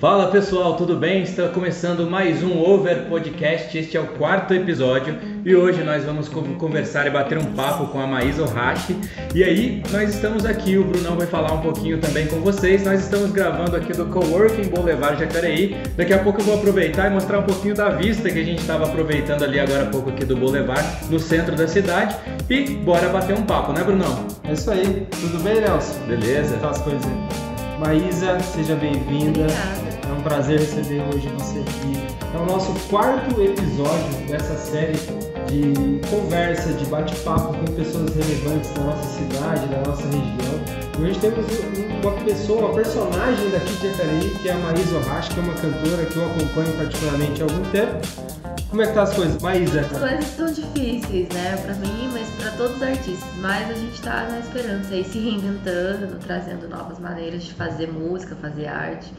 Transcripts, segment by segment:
Fala pessoal, tudo bem? Está começando mais um Over Podcast, este é o 4º episódio e hoje nós vamos conversar e bater um papo com a Maísa Ohashi. E aí, nós estamos aqui, o Brunão vai falar um pouquinho também com vocês. Nós estamos gravando aqui do Coworking Boulevard Jacareí. Daqui a pouco eu vou aproveitar e mostrar um pouquinho da vista que a gente estava aproveitando ali agora há pouco aqui do Boulevard, no centro da cidade. E bora bater um papo, né Brunão? É isso aí, tudo bem, Nelson? Beleza? Tá as coisas aí. Maísa, seja bem-vinda. Obrigada. É um prazer receber hoje você aqui. É o nosso 4º episódio dessa série de conversa, de bate-papo com pessoas relevantes da nossa cidade, da nossa região. E hoje temos uma pessoa, uma personagem daqui de Jacareí, que é a Maísa Ohashi, que é uma cantora que eu acompanho particularmente há algum tempo. Como é que tá as coisas, Maísa? As coisas estão difíceis, né, pra mim, mas pra todos os artistas. Mas a gente tá na esperança aí, se reinventando, trazendo novas maneiras de fazer música, fazer arte.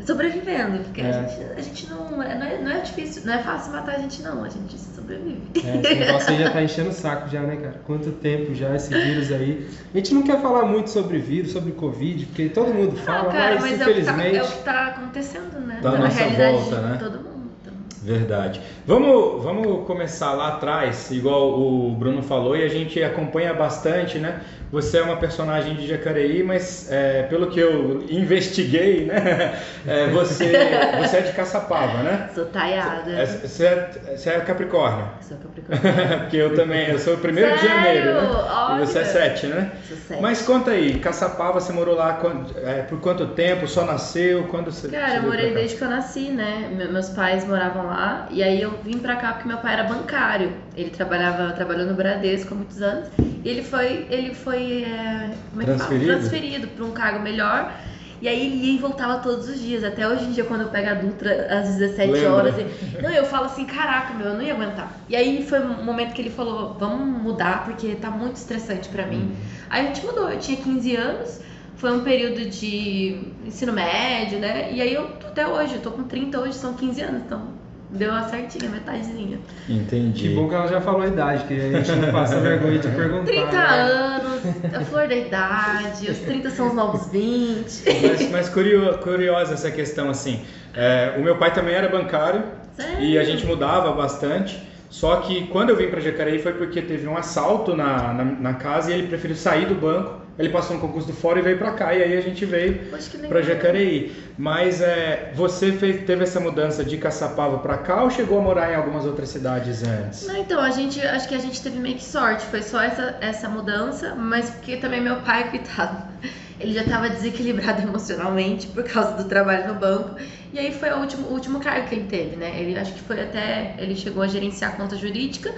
Sobrevivendo, porque a gente não é difícil, não é fácil matar a gente gente sobrevive. Esse negócio aí já tá enchendo o saco já, né, cara? Quanto tempo já esse vírus aí. A gente não quer falar muito sobre vírus, sobre Covid, porque todo mundo fala, mas infelizmente... É o que tá acontecendo, né? Tá na nossa realidade volta, né? de todo mundo. Verdade. Vamos começar lá atrás, igual o Bruno falou, e a gente acompanha bastante, né? Você é uma personagem de Jacareí, mas pelo que eu investiguei, né? Você é de Caçapava, né? Sou taiada. Você é Capricórnio. Sou Capricórnio. Porque eu também, eu sou o 1º de janeiro, né? Olha. E você é 7, né? Sou 7. Mas conta aí, Caçapava, você morou lá por quanto tempo? Só nasceu? Quando você Cara, eu morei desde que eu nasci, né? Meus pais moravam lá e aí eu vim pra cá porque meu pai era bancário. Ele trabalhou no Bradesco há muitos anos e ele foi como é que fala? Transferido para um cargo melhor. E aí ele ia e voltava todos os dias. Até hoje em dia, quando eu pego a Dutra às 17 horas. Não, eu falo assim, caraca, eu não ia aguentar. E aí foi um momento que ele falou, vamos mudar, porque tá muito estressante pra mim. Aí a gente mudou, eu tinha 15 anos, foi um período de ensino médio, né? E aí eu tô até hoje, eu tô com 30 hoje, são 15 anos, então deu uma certinha, metadezinha. Entendi. Que bom que ela já falou a idade, que a gente não passa vergonha de perguntar. 30 anos, a flor da idade, os 30 são os novos 20. Mas curiosa essa questão, assim. O meu pai também era bancário. Sério? E a gente mudava bastante. Só que quando eu vim para Jacareí foi porque teve um assalto na casa e ele preferiu sair do banco. Ele passou um concurso do fora e veio para cá. E aí a gente veio para Jacareí. Mas você teve essa mudança de Caçapava para cá ou chegou a morar em algumas outras cidades antes? Não, então, acho que a gente teve meio que sorte. Foi só essa mudança, mas porque também meu pai, coitado, ele já estava desequilibrado emocionalmente por causa do trabalho no banco. E aí foi o último cargo que ele teve, né? Ele acho que foi ele chegou a gerenciar a conta jurídica.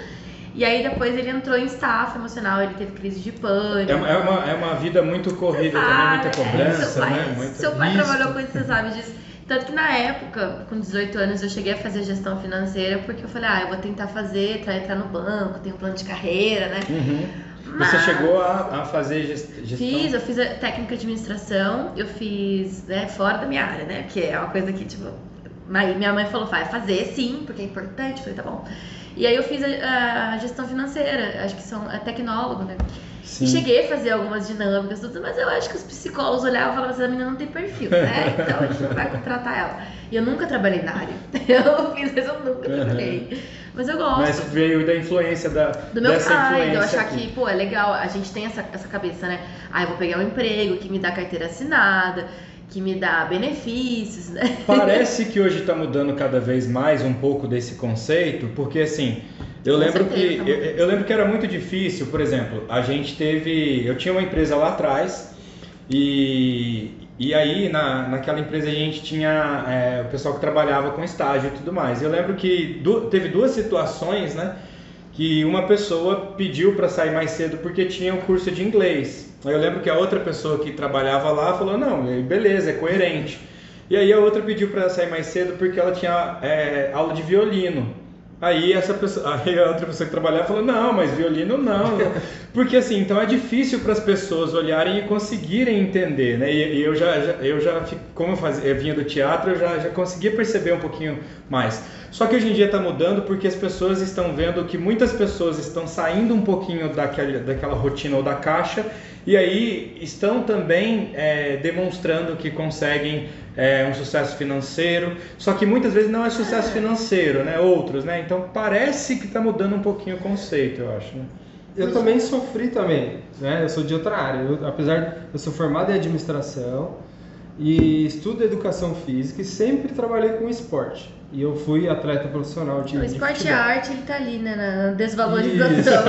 E aí depois ele entrou em estafa emocional, ele teve crise de pânico. É uma vida muito corrida também, muita cobrança, né? Seu pai trabalhou com isso, você sabe disso. Tanto que na época, com 18 anos, eu cheguei a fazer gestão financeira porque eu falei, eu vou tentar fazer, entrar no banco, tem um plano de carreira, né? Mas você chegou a fazer gestão? Eu fiz a técnica de administração, eu fiz fora da minha área, né? Porque é uma coisa que, tipo, minha mãe falou, vai fazer sim, porque é importante, eu falei, tá bom. E aí eu fiz a gestão financeira, acho que é tecnólogo, né? Sim. E cheguei a fazer algumas dinâmicas, tudo, mas eu acho que os psicólogos olhavam e falavam assim, a menina não tem perfil, né? Então a gente não vai contratar ela. E eu nunca trabalhei na área. Eu fiz, mas eu nunca trabalhei. Mas eu gosto. Mas veio da influência do meu pai, de eu achar que, é legal, a gente tem essa cabeça, né? Eu vou pegar um emprego que me dá carteira assinada, que me dá benefícios, né? Parece que hoje está mudando cada vez mais um pouco desse conceito, porque assim, eu lembro que era muito difícil, por exemplo, eu tinha uma empresa lá atrás e aí naquela empresa a gente tinha o pessoal que trabalhava com estágio e tudo mais. Eu lembro que teve 2 situações, né? Que uma pessoa pediu para sair mais cedo porque tinha um curso de inglês. Aí eu lembro que a outra pessoa que trabalhava lá falou, não, beleza, é coerente. E aí a outra pediu para sair mais cedo porque ela tinha aula de violino. Aí a outra pessoa que trabalhava falou, não, mas violino não. Porque assim, então é difícil para as pessoas olharem e conseguirem entender, né? E eu já como eu vinha do teatro, eu já conseguia perceber um pouquinho mais. Só que hoje em dia está mudando porque as pessoas estão vendo que muitas pessoas estão saindo um pouquinho daquela rotina ou da caixa e aí estão também demonstrando que conseguem um sucesso financeiro, só que muitas vezes não é sucesso financeiro, né? Outros, né? Então parece que está mudando um pouquinho o conceito, eu acho, né? Eu também sofri também, né? Eu sou de outra área, eu sou formado em administração e estudo educação física e sempre trabalhei com esporte. E eu fui atleta profissional de O esporte futebol. e a arte, ele tá ali, né, na desvalorização.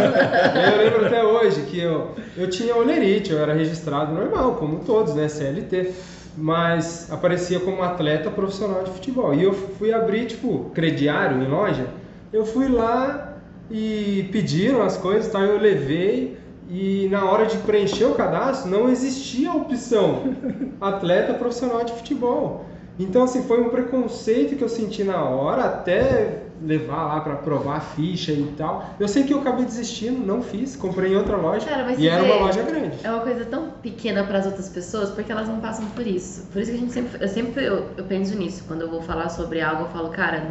Eu lembro até hoje que eu tinha olerite, eu era registrado normal, como todos, né, CLT, mas aparecia como atleta profissional de futebol. E eu fui abrir, tipo, crediário em loja, eu fui lá e pediram as coisas, tá? Eu levei e na hora de preencher o cadastro não existia a opção atleta profissional de futebol. Então, assim, foi um preconceito que eu senti na hora, até levar lá para provar a ficha e tal. Eu sei que eu acabei desistindo, não fiz, comprei em outra loja. Cara, mas e era uma loja grande. É uma coisa tão pequena para as outras pessoas, porque elas não passam por isso. Por isso que a gente eu penso nisso. Quando eu vou falar sobre algo, eu falo, cara,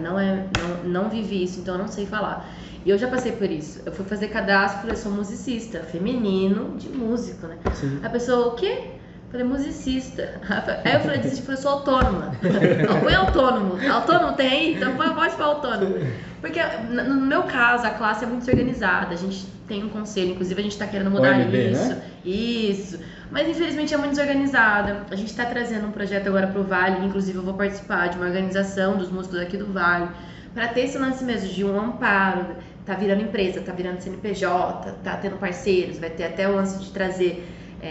não vivi isso, então eu não sei falar. E eu já passei por isso. Eu fui fazer cadastro, eu sou musicista, feminino, de músico, né? Sim. A pessoa, o quê? Eu falei, musicista. Aí eu falei, eu sou autônoma. Põe autônomo. Autônomo tem aí? Então pode falar autônomo. Porque no meu caso, a classe é muito desorganizada. A gente tem um conselho, inclusive a gente está querendo mudar OMB, isso. né? Isso. Mas infelizmente é muito desorganizada. A gente está trazendo um projeto agora para o Vale. Inclusive eu vou participar de uma organização dos músicos aqui do Vale. Para ter esse lance mesmo de um amparo. Tá virando empresa, tá virando CNPJ, tá tendo parceiros. Vai ter até o lance de trazer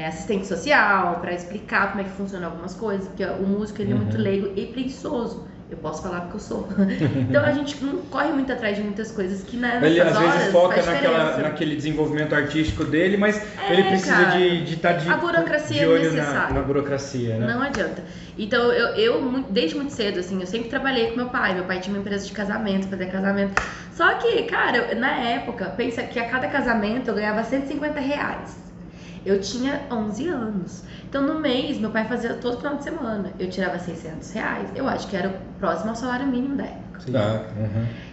assistente social para explicar como é que funciona algumas coisas, porque o músico ele é muito leigo e preguiçoso. Eu posso falar porque eu sou. Então a gente não corre muito atrás de muitas coisas que ele às vezes foca naquele desenvolvimento artístico dele, mas ele precisa de estar de olho na burocracia, né? Não adianta. Então desde muito cedo, assim, eu sempre trabalhei com meu pai. Meu pai tinha uma empresa de casamento, fazia casamento. Só que, cara, na época, pensa que a cada casamento eu ganhava R$150. Eu tinha 11 anos. Então, no mês, meu pai fazia todo final de semana. Eu tirava R$600. Eu acho que era o próximo ao salário mínimo da época. Tá.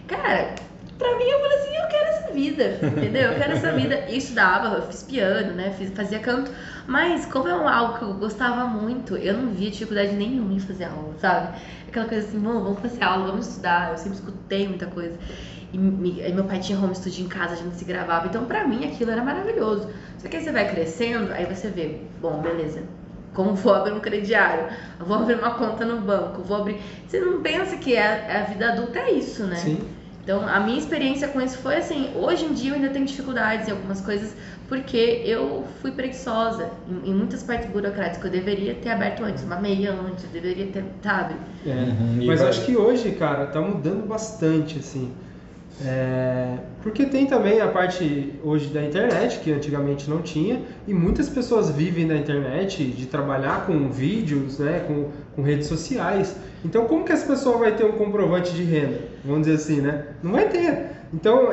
Cara, pra mim, eu falei assim, eu quero essa vida, entendeu? Eu quero essa vida. Eu estudava, eu fiz piano, né? Fazia canto. Mas, como é algo que eu gostava muito, eu não via dificuldade nenhuma em fazer aula, sabe? Aquela coisa assim, vamos fazer aula, vamos estudar. Eu sempre escutei muita coisa. E meu pai tinha home studio em casa, a gente se gravava. Então, pra mim, aquilo era maravilhoso. Só que aí você vai crescendo, aí você vê, bom, beleza, como vou abrir um crediário, vou abrir uma conta no banco, vou abrir... Você não pensa que a vida adulta é isso, né? Sim. Então, a minha experiência com isso foi assim, hoje em dia eu ainda tenho dificuldades em algumas coisas, porque eu fui preguiçosa em muitas partes burocráticas que eu deveria ter aberto antes, uma meia antes, eu deveria ter, sabe? Mas acho que hoje, cara, tá mudando bastante, assim. Porque tem também a parte hoje da internet, que antigamente não tinha, e muitas pessoas vivem na internet de trabalhar com vídeos, né, com redes sociais. Então, como que essa pessoa vai ter um comprovante de renda? Vamos dizer assim, né? Não vai ter. Então,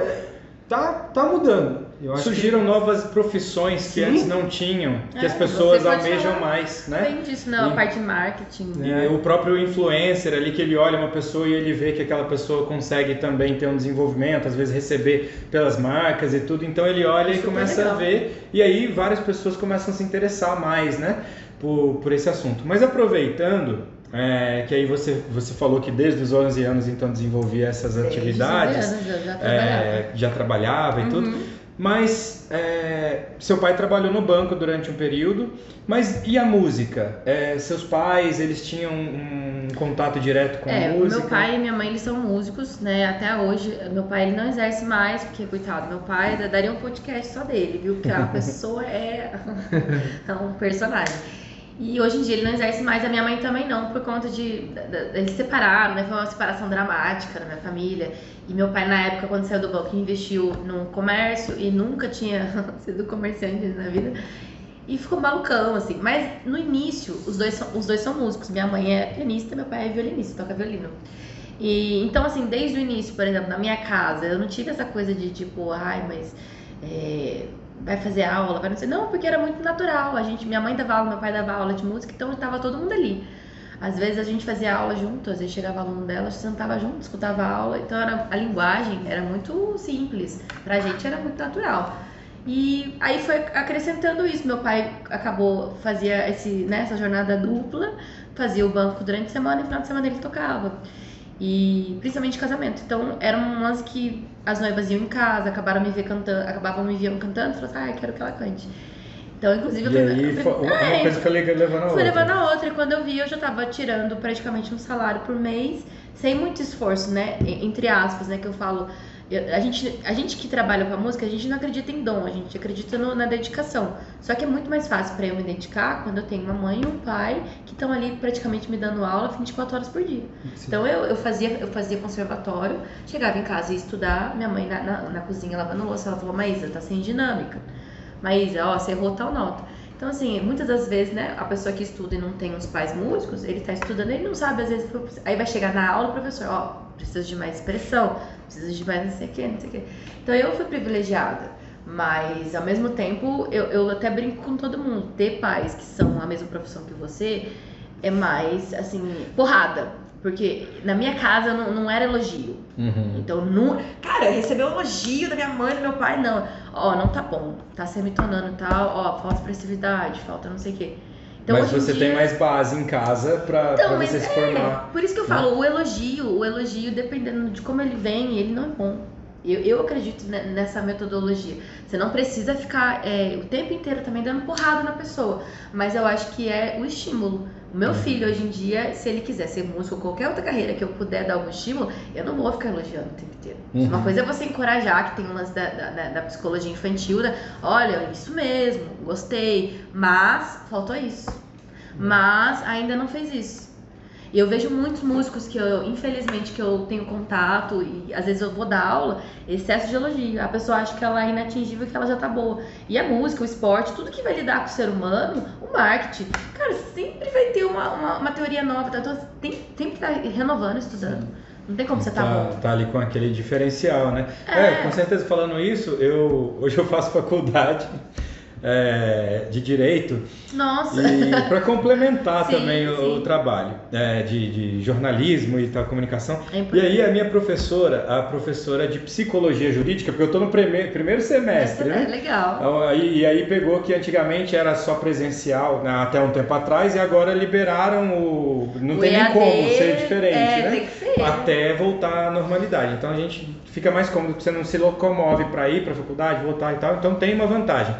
tá mudando. Eu acho surgiram novas profissões que antes não tinham, que as pessoas almejam mais, né? Além disso, não, a parte de marketing. E o próprio influencer ali, que ele olha uma pessoa e ele vê que aquela pessoa consegue também ter um desenvolvimento, às vezes receber pelas marcas e tudo, então ele olha e começa a ver, e aí várias pessoas começam a se interessar mais, né, por esse assunto. Mas aproveitando, que aí você falou que desde os 11 anos então desenvolvia essas atividades, já trabalhava e tudo. Mas seu pai trabalhou no banco durante um período, mas e a música? Seus pais, eles tinham um contato direto com a música? Meu pai e minha mãe, eles são músicos, né? Até hoje, meu pai ele não exerce mais, porque, coitado, meu pai daria um podcast só dele, viu? Porque a pessoa é um personagem. E hoje em dia ele não exerce mais, a minha mãe também não, por conta de eles se separaram, né? Foi uma separação dramática na minha família. E meu pai, na época, quando saiu do banco, investiu no comércio e nunca tinha sido comerciante na vida. E ficou malucão, assim. Mas no início, os dois são músicos. Minha mãe é pianista, meu pai é violinista, toca violino. E então, assim, desde o início, por exemplo, na minha casa, eu não tive essa coisa de tipo, mas vai fazer aula, vai não sei. Não, porque era muito natural. Minha mãe dava aula, meu pai dava aula de música, então estava todo mundo ali. Às vezes a gente fazia aula junto, às vezes chegava aluno dela, sentava junto, escutava a aula. Então a linguagem era muito simples, pra gente era muito natural. E aí foi acrescentando isso. Meu pai fazia essa jornada dupla, fazia o banco durante a semana e no final de semana ele tocava. E principalmente casamento. Então era um lance que as noivas iam em casa, acabavam me vendo cantando, e falavam, quero que ela cante. Então, inclusive, uma coisa foi levando a outra. Foi levando a outra, e quando eu vi, eu já tava tirando praticamente um salário por mês, sem muito esforço, né? Entre aspas, né? Que eu falo. A gente que trabalha com a música, a gente não acredita em dom, a gente acredita na dedicação. Só que é muito mais fácil pra eu me dedicar quando eu tenho uma mãe e um pai que estão ali praticamente me dando aula 24 horas por dia. Sim. Então eu fazia conservatório, chegava em casa e ia estudar, minha mãe na cozinha lavando louça, ela falou, Maísa, tá sem dinâmica. Maísa, você errou tal nota. Então, assim, muitas das vezes, né, a pessoa que estuda e não tem os pais músicos, ele tá estudando, ele não sabe, às vezes, aí vai chegar na aula, o professor, precisa de mais expressão, precisa de mais não sei o quê. Então, eu fui privilegiada, mas, ao mesmo tempo, eu até brinco com todo mundo, ter pais que são a mesma profissão que você é mais, assim, porrada. Porque na minha casa não era elogio. Uhum. Então, cara, receber elogio da minha mãe e do meu pai, não. Não tá bom, tá semitonando e tal, falta expressividade, falta não sei o quê. Então, mas você tem mais base em casa pra você se formar. Por isso que eu falo, o elogio, dependendo de como ele vem, ele não é bom. Eu acredito nessa metodologia. Você não precisa ficar o tempo inteiro também dando porrada na pessoa. Mas eu acho que é o estímulo. O meu filho, hoje em dia, se ele quiser ser músico ou qualquer outra carreira que eu puder dar algum estímulo, eu não vou ficar elogiando o tempo inteiro. Uhum. Uma coisa é você encorajar, que tem um lance da psicologia infantil, né? Olha, isso mesmo, gostei, mas faltou isso. Mas ainda não fez isso. E eu vejo muitos músicos infelizmente, que eu tenho contato e às vezes eu vou dar aula, excesso de elogio. A pessoa acha que ela é inatingível, que ela já tá boa. E a música, o esporte, tudo que vai lidar com o ser humano, o marketing, cara, sempre vai ter uma teoria nova. Então tem que estar renovando, estudando. Não tem como você tá bom. Tá ali com aquele diferencial, né? Com certeza, falando isso, hoje eu faço faculdade de Direito. Nossa! E para complementar sim, também o trabalho de jornalismo e tal, comunicação. E aí a minha professora, a professora de Psicologia Jurídica, porque eu estou no primeiro semestre, né? Legal. E aí pegou que antigamente era só presencial, né, até um tempo atrás, e agora liberaram não tem nem como ser diferente, né? Tem que ser. Até voltar à normalidade. Então a gente fica mais cômodo, porque você não se locomove para ir para a faculdade, voltar e tal, então tem uma vantagem.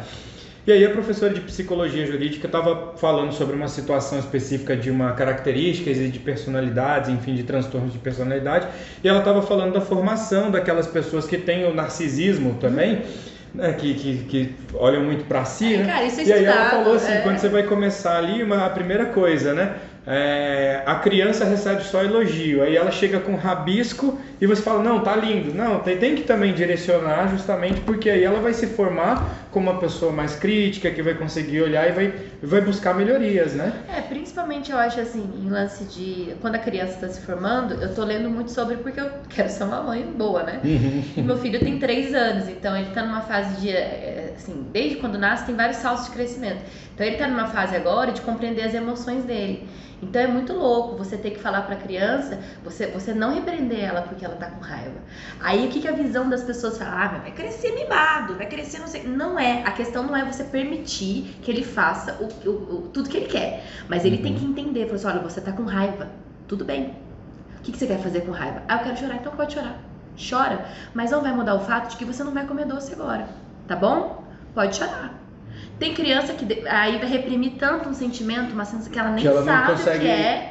E aí a professora de Psicologia Jurídica estava falando sobre uma situação específica de uma características e de personalidades, enfim, de transtornos de personalidade, e ela estava falando da formação daquelas pessoas que têm o narcisismo também, né, que olham muito para si, né? Cara, isso é e aí ela estudado, falou assim, quando você vai começar ali, a primeira coisa, né? A criança recebe só elogio, aí ela chega com rabisco e você fala, não, tá lindo. Não, tem que também direcionar, justamente porque aí ela vai se formar como uma pessoa mais crítica, que vai conseguir olhar e vai buscar melhorias, né? Principalmente eu acho assim, em lance de quando a criança está se formando, eu tô lendo muito sobre, porque eu quero ser uma mãe boa, né? E meu filho tem 3 anos, então ele tá numa fase de, assim, desde quando nasce tem vários saltos de crescimento. Então ele tá numa fase agora de compreender as emoções dele. Então é muito louco você ter que falar pra criança, você não repreender ela porque ela tá com raiva. Aí o que a visão das pessoas fala? Vai crescer mimado, vai crescer não sei. Não é, a questão não é você permitir que ele faça tudo que ele quer. Mas ele tem que entender, falar assim, olha, você tá com raiva, tudo bem. O que você quer fazer com raiva? Eu quero chorar, então pode chorar. Chora, mas não vai mudar o fato de que você não vai comer doce agora, tá bom? Pode chorar. Tem criança que aí vai reprimir tanto um sentimento, uma sensação que ela nem sabe o que é.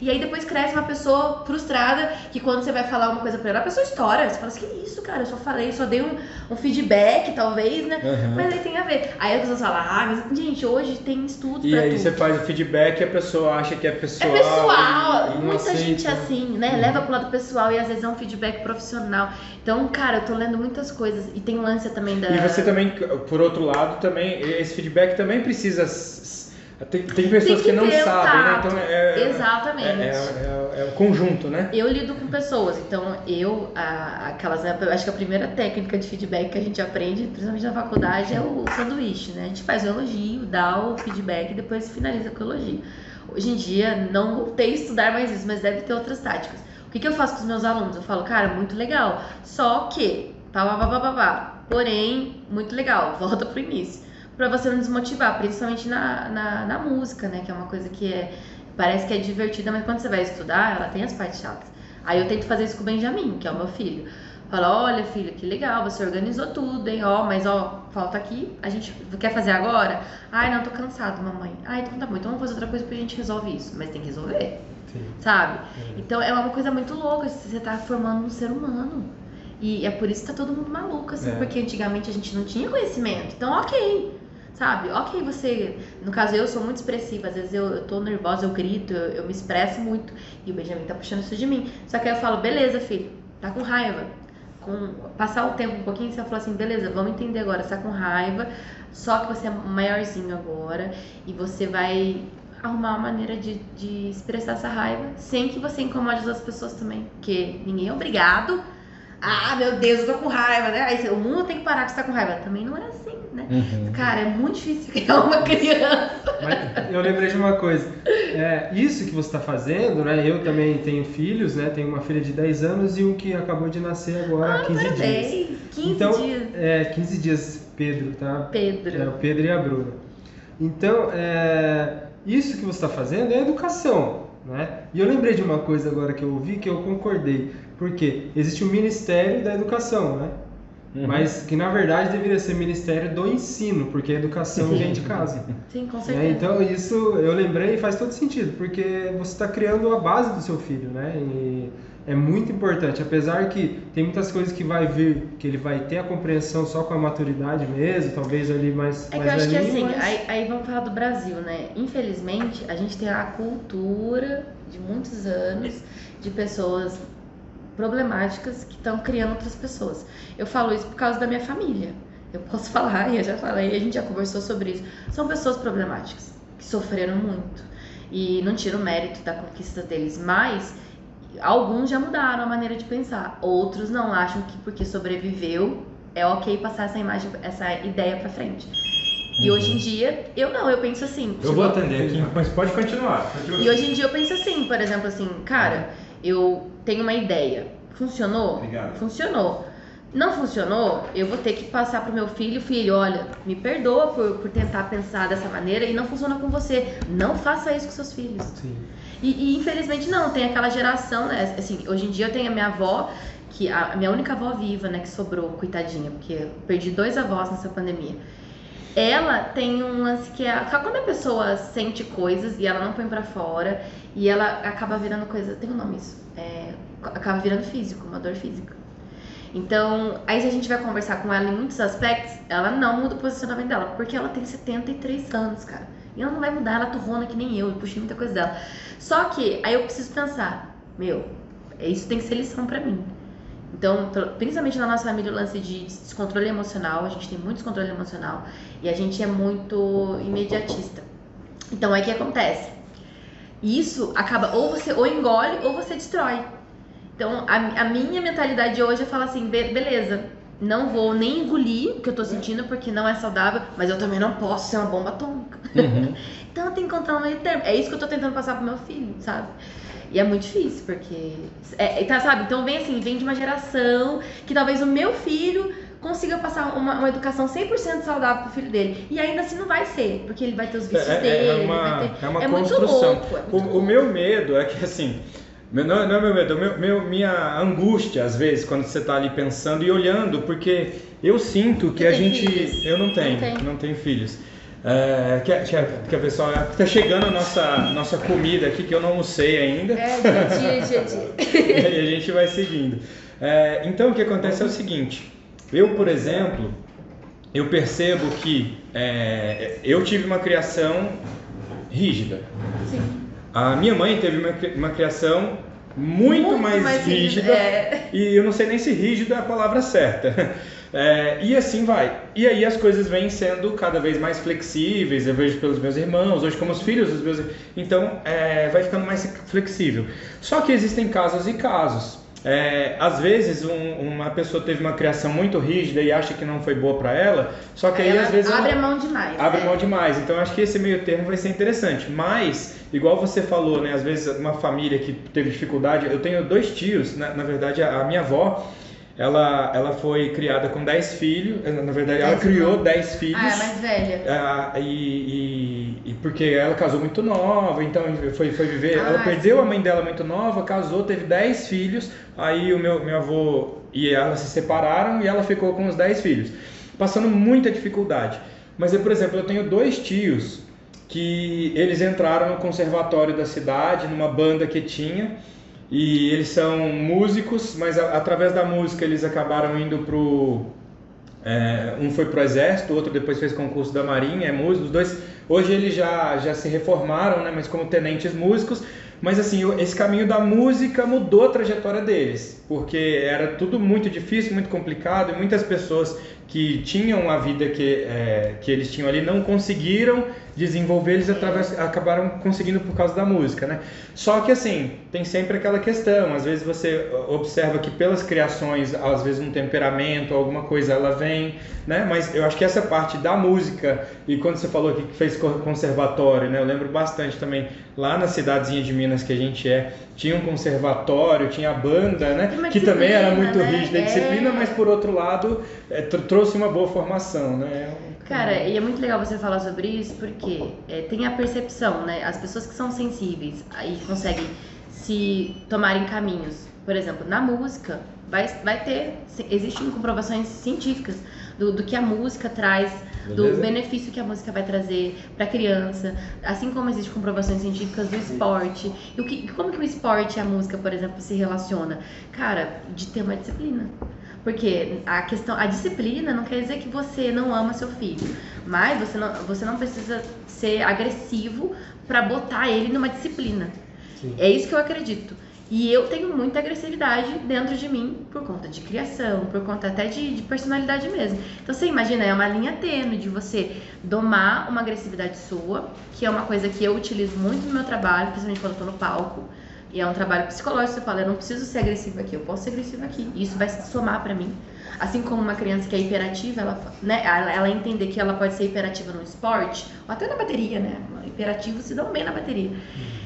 E aí depois cresce uma pessoa frustrada, que quando você vai falar uma coisa pra ela, a pessoa estoura. Você fala assim, que isso, cara? Eu só falei, só dei um feedback, talvez, né? Mas aí tem a ver. Aí as pessoas falam, mas gente, hoje tem estudos pra tudo. E aí você faz o feedback e a pessoa acha que é pessoal. É pessoal. Muita aceita. gente assim, né? Leva pro lado pessoal e às vezes é um feedback profissional. Então, cara, eu tô lendo muitas coisas. E tem lance também da... E você também, por outro lado, também, esse feedback também precisa... Tem pessoas que não sabem, né? Então exatamente. É o conjunto, né? Eu lido com pessoas, então eu acho que a primeira técnica de feedback que a gente aprende, principalmente na faculdade, é o sanduíche, né? A gente faz o elogio, dá o feedback e depois finaliza com o elogio. Hoje em dia não voltei a estudar mais isso, mas deve ter outras táticas. O que eu faço com os meus alunos? Eu falo, cara, muito legal, só que Porém, muito legal, volta pro início. Pra você não desmotivar, principalmente na música, né? Que é uma coisa que parece que é divertida, mas quando você vai estudar, ela tem as partes chatas. Aí eu tento fazer isso com o Benjamin, que é o meu filho. Fala, olha filho, que legal, você organizou tudo, hein? Mas falta aqui, a gente quer fazer agora? Ai, não, tô cansado, mamãe. Ai, então tá bom, então vamos fazer outra coisa pra gente resolver isso. Mas tem que resolver, sabe? Então é uma coisa muito louca, você tá formando um ser humano. E é por isso que tá todo mundo maluco, assim, porque antigamente a gente não tinha conhecimento. Então, ok, sabe? Ok, você... No caso, eu sou muito expressiva, às vezes eu tô nervosa, eu grito, eu me expresso muito. E o Benjamin tá puxando isso de mim. Só que aí eu falo, beleza, filho, tá com raiva. Passar o tempo um pouquinho, você vai falar assim, beleza, vamos entender agora, você tá com raiva, só que você é maiorzinho agora e você vai arrumar uma maneira de expressar essa raiva sem que você incomode as outras pessoas também, porque ninguém é obrigado. Ah, meu Deus, eu tô com raiva, né? Aí o mundo tem que parar que você tá com raiva. Também não é assim, né? Cara, é muito difícil criar uma criança. Mas eu lembrei de uma coisa. Isso que você tá fazendo, né? Eu também tenho filhos, né? Tenho uma filha de 10 anos e um que acabou de nascer agora há 15 dias. 15 dias. 15 dias, Pedro, tá? Pedro. O Pedro e a Bruna. Então, isso que você tá fazendo é educação, né? E eu lembrei de uma coisa agora que eu ouvi que eu concordei. Porque existe o Ministério da Educação, né? Mas que na verdade deveria ser Ministério do Ensino, porque a educação vem de casa. Sim, com certeza. Então isso eu lembrei e faz todo sentido, porque você está criando a base do seu filho, né? E é muito importante, apesar que tem muitas coisas que vai vir, que ele vai ter a compreensão só com a maturidade mesmo, talvez ali mais que eu acho que assim, aí vamos falar do Brasil, né? Infelizmente, a gente tem a cultura de muitos anos de pessoas problemáticas que estão criando outras pessoas. Eu falo isso por causa da minha família. Eu posso falar, e eu já falei, a gente já conversou sobre isso. São pessoas problemáticas, que sofreram muito. E não tiro o mérito da conquista deles, mas alguns já mudaram a maneira de pensar. Outros não, acham que porque sobreviveu é ok passar essa ideia pra frente. E hoje em dia, eu penso assim... Eu vou atender aqui, mas pode continuar. E hoje em dia eu penso assim, por exemplo, assim, cara, eu tenho uma ideia. Funcionou? Obrigado. Funcionou. Não funcionou? Eu vou ter que passar pro meu filho, olha, me perdoa por tentar pensar dessa maneira e não funciona com você. Não faça isso com seus filhos. Sim. E infelizmente não, tem aquela geração, né? Assim, hoje em dia eu tenho a minha avó, que a minha única avó viva, né, que sobrou, coitadinha, porque eu perdi 2 avós nessa pandemia. Ela tem um lance que sabe quando a pessoa sente coisas e ela não põe pra fora e ela acaba virando coisa, tem um nome isso, acaba virando físico, uma dor física. Então, aí se a gente vai conversar com ela em muitos aspectos, ela não muda o posicionamento dela, porque ela tem 73 anos, cara. E ela não vai mudar, ela é turrona que nem eu puxei muita coisa dela. Só que, aí eu preciso pensar, isso tem que ser lição pra mim. Então, principalmente na nossa família, o lance de descontrole emocional, a gente tem muito descontrole emocional e a gente é muito imediatista. Então, aí o que acontece? Isso acaba, ou você engole ou você destrói. Então, a minha mentalidade hoje é falar assim, beleza, não vou nem engolir o que eu tô sentindo porque não é saudável, mas eu também não posso ser uma bomba atômica. Então, eu tenho que encontrar um meio termo. É isso que eu tô tentando passar pro meu filho, sabe? E é muito difícil, porque... sabe? Então vem de uma geração que talvez o meu filho consiga passar uma educação 100% saudável pro filho dele. E ainda assim não vai ser, porque ele vai ter os vícios dele. É uma construção. Muito louco. O meu medo é que, assim... Não é meu medo, minha angústia, às vezes, quando você tá ali pensando e olhando, porque eu sinto que a gente... Filhos? Eu não tenho filhos. Que a pessoa tá chegando a nossa comida aqui que eu não almocei ainda. Dia. E a gente vai seguindo. Então o que acontece é o seguinte, eu, por exemplo, eu percebo que eu tive uma criação rígida. Sim. A minha mãe teve uma criação muito mais rígida. E eu não sei nem se rígida é a palavra certa. E assim vai. E aí as coisas vêm sendo cada vez mais flexíveis. Eu vejo pelos meus irmãos, hoje como os filhos dos meus... Então vai ficando mais flexível. Só que existem casos e casos. Às vezes uma pessoa teve uma criação muito rígida e acha que não foi boa para ela, só que aí às vezes abre a mão demais. Abre mão demais. Então acho que esse meio termo vai ser interessante. Mas, igual você falou, né? Às vezes uma família que teve dificuldade, eu tenho 2 tios, na verdade a minha avó, ela foi criada com 10 filhos, na verdade ela criou 10 filhos. Ah, é mais velha. E porque ela casou muito nova, então foi viver, ela perdeu a mãe dela muito nova, casou, teve 10 filhos, aí o meu avô e ela se separaram e ela ficou com os 10 filhos, passando muita dificuldade. Mas por exemplo, eu tenho 2 tios que eles entraram no conservatório da cidade, numa banda que tinha, e eles são músicos, mas através da música eles acabaram indo um foi pro exército, o outro depois fez concurso da marinha, é músico, os dois hoje eles já se reformaram, né, mas como tenentes músicos. Mas assim, esse caminho da música mudou a trajetória deles, porque era tudo muito difícil, muito complicado, e muitas pessoas que tinham a vida que eles tinham ali não conseguiram desenvolver, eles acabaram conseguindo por causa da música, né? Só que assim, tem sempre aquela questão, às vezes você observa que pelas criações, às vezes um temperamento, alguma coisa ela vem, né? Mas eu acho que essa parte da música, e quando você falou que fez conservatório, né? Eu lembro bastante também, lá na cidadezinha de Minas que a gente tinha um conservatório, tinha a banda, né? Que também era muito rígida em disciplina, mas por outro lado, trouxe uma boa formação, né? Cara, e é muito legal você falar sobre isso, porque tem a percepção, né? As pessoas que são sensíveis e conseguem se tomarem caminhos. Por exemplo, na música, existem comprovações científicas do que a música traz, do benefício que a música vai trazer para a criança, assim como existem comprovações científicas do esporte. E como que o esporte e a música, por exemplo, se relaciona? Cara, de ter uma disciplina. Porque a disciplina não quer dizer que você não ama seu filho, mas você não precisa ser agressivo para botar ele numa disciplina. Sim. É isso que eu acredito. E eu tenho muita agressividade dentro de mim por conta de criação, por conta até de personalidade mesmo. Então você imagina, é uma linha tênue de você domar uma agressividade sua, que é uma coisa que eu utilizo muito no meu trabalho, principalmente quando eu tô no palco. E é um trabalho psicológico, você fala, eu não preciso ser agressiva aqui, eu posso ser agressiva aqui. E isso vai se somar pra mim. Assim como uma criança que é hiperativa, ela entender que ela pode ser hiperativa no esporte, ou até na bateria, né? Hiperativos se dão bem na bateria.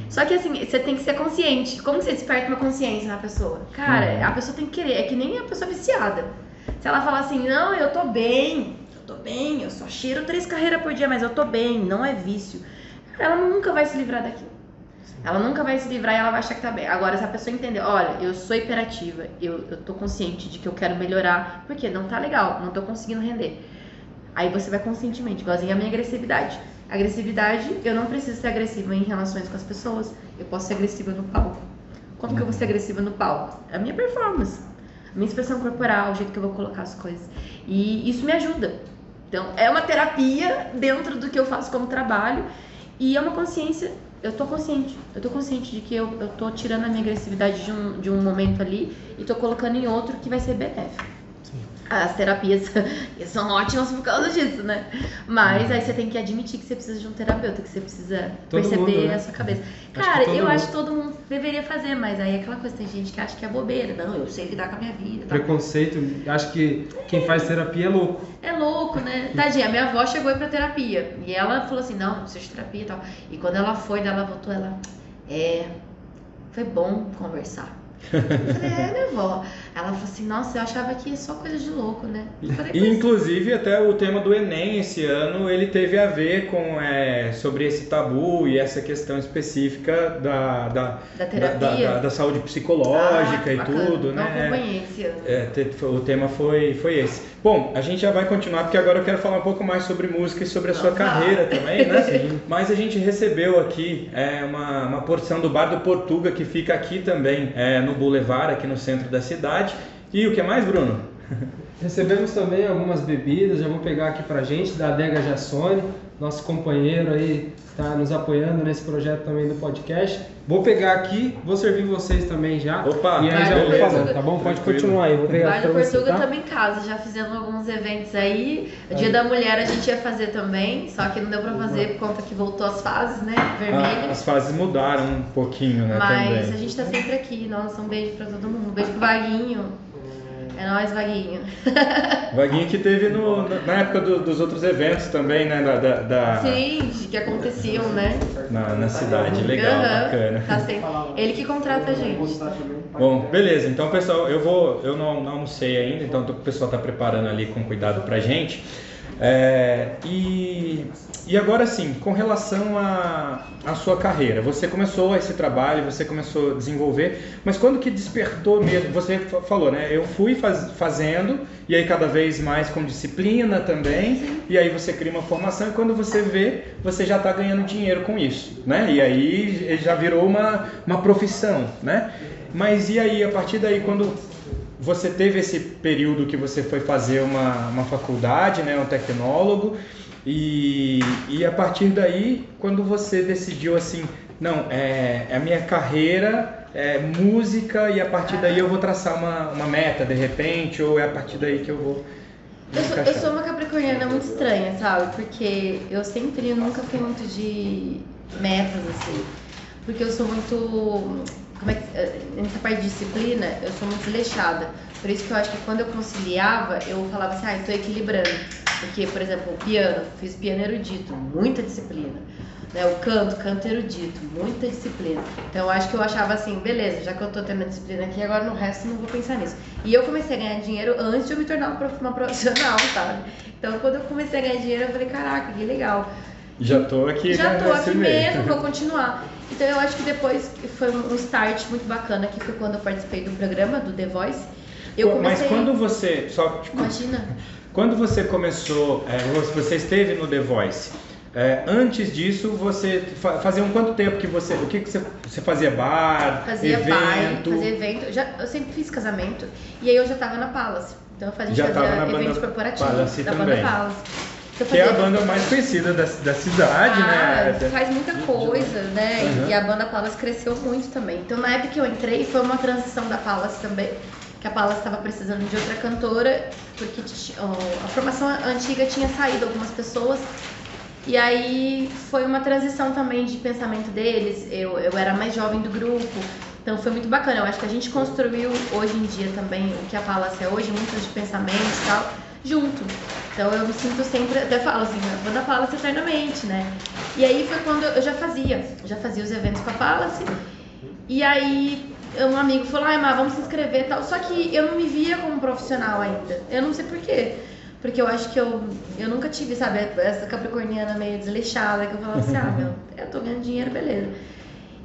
Só que assim, você tem que ser consciente. Como você desperta uma consciência na pessoa? Cara, a pessoa tem que querer, é que nem a pessoa viciada. Se ela falar assim, não, eu tô bem, eu só cheiro 3 carreiras por dia, mas eu tô bem, não é vício. Ela nunca vai se livrar daquilo. Ela nunca vai se livrar e ela vai achar que tá bem. Agora, se a pessoa entender, olha, eu sou hiperativa, eu tô consciente de que eu quero melhorar, porque não tá legal, não tô conseguindo render. Aí você vai conscientemente, igualzinho a minha agressividade. Agressividade, eu não preciso ser agressiva em relações com as pessoas, eu posso ser agressiva no palco. Como que eu vou ser agressiva no palco? A minha performance, a minha expressão corporal, o jeito que eu vou colocar as coisas. E isso me ajuda. Então, é uma terapia dentro do que eu faço como trabalho e é uma consciência. Eu tô consciente de que eu tô tirando a minha agressividade de um momento ali e tô colocando em outro que vai ser benéfico. Sim. As terapias são ótimas por causa disso, né? Mas aí você tem que admitir que você precisa de um terapeuta, que você precisa perceber a sua cabeça. Cara, eu acho que todo mundo deveria fazer, mas aí é aquela coisa, tem gente que acha que é bobeira. Não, eu sei lidar com a minha vida. Preconceito, acho que quem faz terapia é louco. É louco, né? Tadinha, a minha avó chegou aí pra terapia. E ela falou assim, não precisa de terapia e tal. E quando ela foi, ela voltou, foi bom conversar. Eu falei, minha avó. Ela falou assim, nossa, eu achava que é só coisa de louco, né? E inclusive até o tema do Enem esse ano, ele teve a ver com sobre esse tabu e essa questão específica da terapia, da saúde psicológica e bacana. tudo, não né? Acompanhei esse ano. O tema foi esse. Bom, a gente já vai continuar, porque agora eu quero falar um pouco mais sobre música e sobre a sua carreira também, né? Sim. Mas a gente recebeu aqui uma porção do Bar do Portuga, que fica aqui também, no Boulevard, aqui no centro da cidade. E o que mais, Bruno? Recebemos também algumas bebidas, já vou pegar aqui pra gente, da Adega Jassone, nosso companheiro aí, está nos apoiando nesse projeto também do podcast. Vou pegar aqui, vou servir vocês também já. Opa! E aí já vou falando, tá bom? Pode continuar aí. Vou pegar Bar do Portuga também em casa, já fizemos alguns eventos aí. O Dia da Mulher a gente ia fazer também, só que não deu pra fazer por conta que voltou as fases, né? Vermelhas. As fases mudaram um pouquinho, né? Mas também. A gente tá sempre aqui. Nossa, um beijo pra todo mundo. Um beijo pro Vaguinho. É nóis, Vaguinho. Vaguinho que teve na época dos outros eventos também, né? Sim, que aconteciam, né? Na cidade, legal, bacana. Tá sempre. Ele que contrata a gente. Bom, beleza. Então, pessoal, eu não almocei ainda, então o pessoal tá preparando ali com cuidado pra gente. E agora sim, com relação à sua carreira, você começou esse trabalho, você começou a desenvolver, mas quando que despertou mesmo? Você falou, né? Eu fui fazendo, e aí cada vez mais com disciplina também, sim. E aí você cria uma formação e quando você vê, você já está ganhando dinheiro com isso, né? E aí já virou uma profissão, né? Mas e aí, a partir daí, quando você teve esse período que você foi fazer uma faculdade, né, um tecnólogo, e a partir daí, quando você decidiu assim, não, a minha carreira é música e a partir daí eu vou traçar uma meta de repente, ou é a partir daí que eu vou... Eu sou uma capricorniana muito estranha, sabe? Porque eu nunca fui muito de metas, assim, porque eu sou muito... nessa parte de disciplina, eu sou muito desleixada. Por isso que eu acho que quando eu conciliava, eu falava assim, eu tô equilibrando. Porque, por exemplo, o piano, fiz piano erudito, muita disciplina. Né? O canto erudito, muita disciplina. Então eu acho que eu achava assim, beleza, já que eu tô tendo a disciplina aqui, agora no resto não vou pensar nisso. E eu comecei a ganhar dinheiro antes de eu me tornar uma profissional, sabe? Então quando eu comecei a ganhar dinheiro, eu falei, caraca, que legal. Já tô aqui mesmo, vou continuar. Então eu acho que depois foi um start muito bacana, que foi quando eu participei do programa do The Voice. Mas quando você... Imagina. Quando você começou, você esteve no The Voice, antes disso você fazia quanto tempo que você... O que você fazia? Bar, fazia evento. Eu sempre fiz casamento. E aí eu já estava na Palace. Então a gente fazia eventos corporativos da banda Palace. Que é a banda mais conhecida da cidade, né? Faz muita coisa, né? Uhum. E a banda Palace cresceu muito também. Então, na época que eu entrei, foi uma transição da Palace também, que a Palace estava precisando de outra cantora, porque a formação antiga tinha saído algumas pessoas. E aí foi uma transição também de pensamento deles. Eu era mais jovem do grupo, então foi muito bacana. Eu acho que a gente construiu hoje em dia também o que a Palace é hoje, muitos de pensamentos e tal, junto. Então eu me sinto sempre, até falo assim, a banda Palace eternamente, né? E aí foi quando eu já fazia os eventos com a Palace. E aí um amigo falou, Má, vamos se inscrever e tal. Só que eu não me via como profissional ainda. Eu não sei porquê. Porque eu acho que eu nunca tive, sabe, essa capricorniana meio desleixada, que eu falava assim, eu tô ganhando dinheiro, beleza.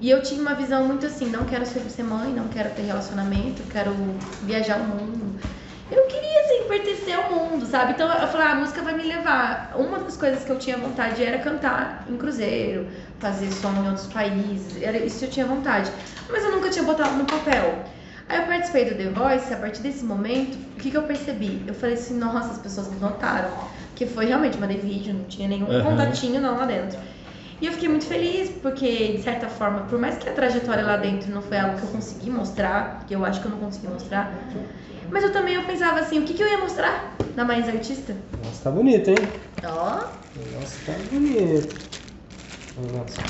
E eu tinha uma visão muito assim, não quero ser mãe, não quero ter relacionamento, quero viajar o mundo. Eu não queria, assim, pertencer ao mundo, sabe? Então eu falei, a música vai me levar. Uma das coisas que eu tinha vontade era cantar em cruzeiro, fazer som em outros países, era isso que eu tinha vontade. Mas eu nunca tinha botado no papel. Aí eu participei do The Voice, a partir desse momento, o que eu percebi? Eu falei assim, nossa, as pessoas me notaram. Que foi realmente, mandei vídeo, não tinha nenhum contatinho não lá dentro. E eu fiquei muito feliz, porque de certa forma, por mais que a trajetória lá dentro não foi algo que eu consegui mostrar, que eu acho que eu não consegui mostrar, mas eu pensava assim, o que eu ia mostrar na Mais Artista? Nossa, tá bonito, hein? Ó. Nossa, tá bonito. Nossa.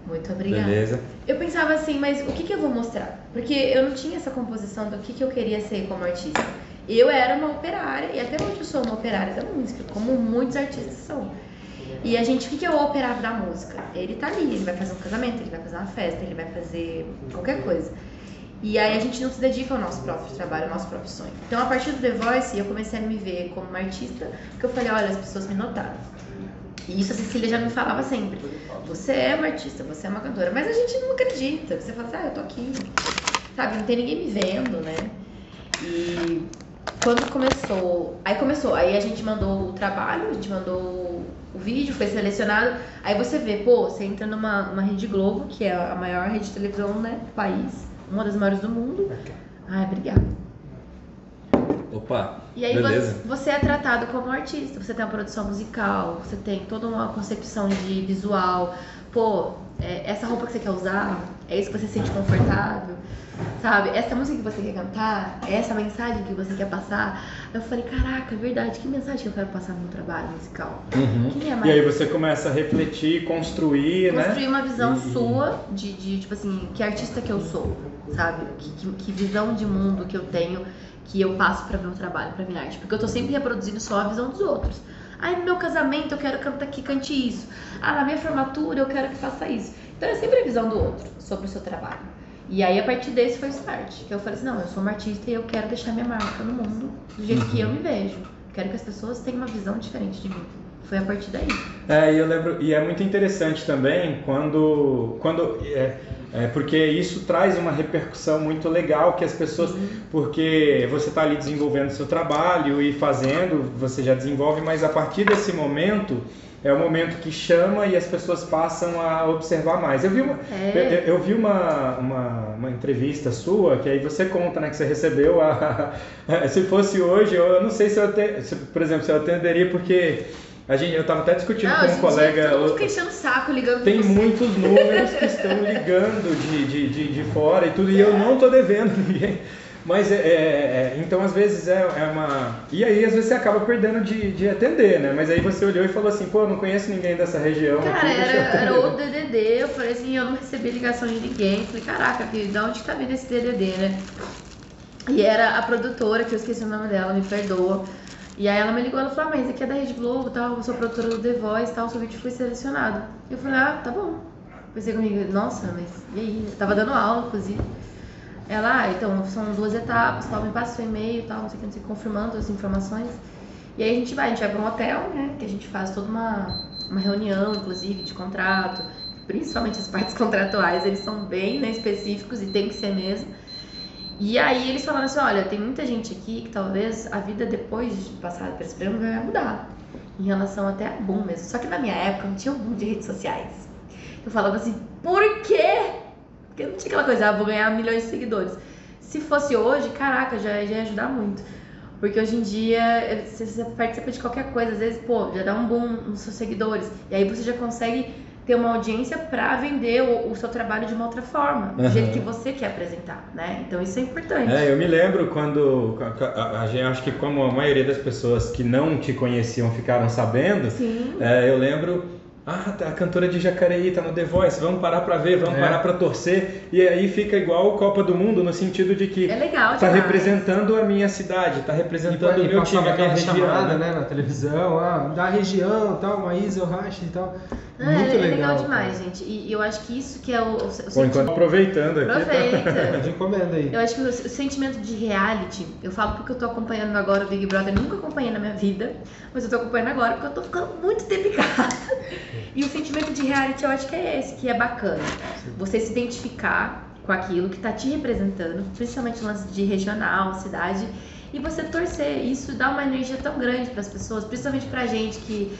Muito obrigada. Beleza. Eu pensava assim, mas o que eu vou mostrar? Porque eu não tinha essa composição do que eu queria ser como artista. Eu era uma operária, e até hoje eu sou uma operária da música, como muitos artistas são. E a gente, o que é o operário da música? Ele tá ali, ele vai fazer um casamento, ele vai fazer uma festa, ele vai fazer qualquer coisa. E aí a gente não se dedica ao nosso próprio trabalho, ao nosso próprio sonho. Então, a partir do The Voice, eu comecei a me ver como uma artista, porque eu falei, olha, as pessoas me notaram. E isso a Cecília já me falava sempre. Você é uma artista, você é uma cantora, mas a gente não acredita. Você fala assim, eu tô aqui, sabe? Não tem ninguém me vendo, né? E quando começou, aí a gente mandou o trabalho, a gente mandou o vídeo, foi selecionado. Aí você vê, você entra numa Rede Globo, que é a maior rede de televisão, né, do país. Uma das maiores do mundo. Ai, obrigada. Opa, e aí beleza. Você é tratado como artista. Você tem uma produção musical, você tem toda uma concepção de visual. Essa roupa que você quer usar, É isso que você se sente confortável? Sabe? Essa música que você quer cantar? É essa mensagem que você quer passar? Eu falei, caraca, é verdade, que mensagem que eu quero passar no meu trabalho musical? Quem é mais? E aí você começa a refletir, construir, né? Construir uma visão sua de, tipo assim, que artista que eu sou, sabe? Que visão de mundo que eu tenho, que eu passo para meu trabalho, para minha arte. Porque eu tô sempre reproduzindo só a visão dos outros. No meu casamento eu quero que cante isso. Na minha formatura eu quero que faça isso. Então é sempre a visão do outro sobre o seu trabalho. E aí, a partir desse foi o start. Que eu falei assim, não, eu sou uma artista e eu quero deixar minha marca no mundo do jeito que eu me vejo. Quero que as pessoas tenham uma visão diferente de mim. Foi a partir daí. E eu lembro, e é muito interessante também porque isso traz uma repercussão muito legal que as pessoas, porque você está ali desenvolvendo seu trabalho e fazendo, você já desenvolve, mas a partir desse momento é o momento que chama e as pessoas passam a observar mais. Eu vi uma entrevista sua, que aí você conta, né, que você recebeu se fosse hoje, eu não sei se por exemplo, se eu atenderia, porque eu estava até discutindo com um colega. Todo mundo fica enchendo o saco ligando. Tem muitos números que estão ligando de fora e tudo, e eu não estou devendo ninguém. Mas então às vezes uma. E aí às vezes você acaba perdendo de atender, né? Mas aí você olhou e falou assim, pô, eu não conheço ninguém dessa região. Cara, aqui, era o DDD, eu falei assim, eu não recebi ligação de ninguém. Falei, caraca, filho, de onde tá vindo esse DDD, né? E era a produtora, que eu esqueci o nome dela, me perdoa. E aí ela me ligou, ela falou, mas aqui é da Rede Globo, tal, eu sou produtora do The Voice, tal, o seu vídeo foi selecionado. Eu falei, tá bom. Pensei comigo, nossa, mas e aí? Eu tava dando aula, inclusive. Ela, então, são 2 etapas, tal, me passa seu e-mail, tal, não sei o que, confirmando as informações. E aí a gente vai para um hotel, né, que a gente faz toda uma reunião, inclusive, de contrato, principalmente as partes contratuais, eles são bem, né, específicos e tem que ser mesmo. E aí eles falaram assim, olha, tem muita gente aqui que talvez a vida depois de passar por esse prêmio vai mudar, em relação até a boom mesmo. Só que na minha época não tinha um boom de redes sociais. Eu falava assim, por quê? Porque não tinha aquela coisa, vou ganhar milhões de seguidores. Se fosse hoje, caraca, já ia ajudar muito. Porque hoje em dia, você participa de qualquer coisa, às vezes, já dá um boom nos seus seguidores. E aí você já consegue ter uma audiência para vender o seu trabalho de uma outra forma, do jeito que você quer apresentar, né? Então isso é importante. Eu me lembro quando, acho que como a maioria das pessoas que não te conheciam ficaram sabendo, eu lembro... a cantora de Jacareí tá no The Voice, vamos parar pra ver, vamos parar pra torcer. E aí fica igual Copa do Mundo, no sentido de que tá representando a minha cidade, tá representando o meu time, a minha região. Chamada, né, na televisão, da região, tal, Maísa, o Racha e tal. Muito legal demais, gente. E eu acho que isso que é o sentimento... aproveitando aqui. Aproveita. Encomenda aí. Eu acho que o sentimento de reality, eu falo porque eu tô acompanhando agora o Big Brother, nunca acompanhei na minha vida, mas eu tô acompanhando agora porque eu tô ficando muito tempo em casa. E o sentimento de reality eu acho que é esse, que é bacana. Você se identificar com aquilo que tá te representando, principalmente no lance de regional, cidade, e você torcer. Isso dá uma energia tão grande para as pessoas, principalmente pra gente que,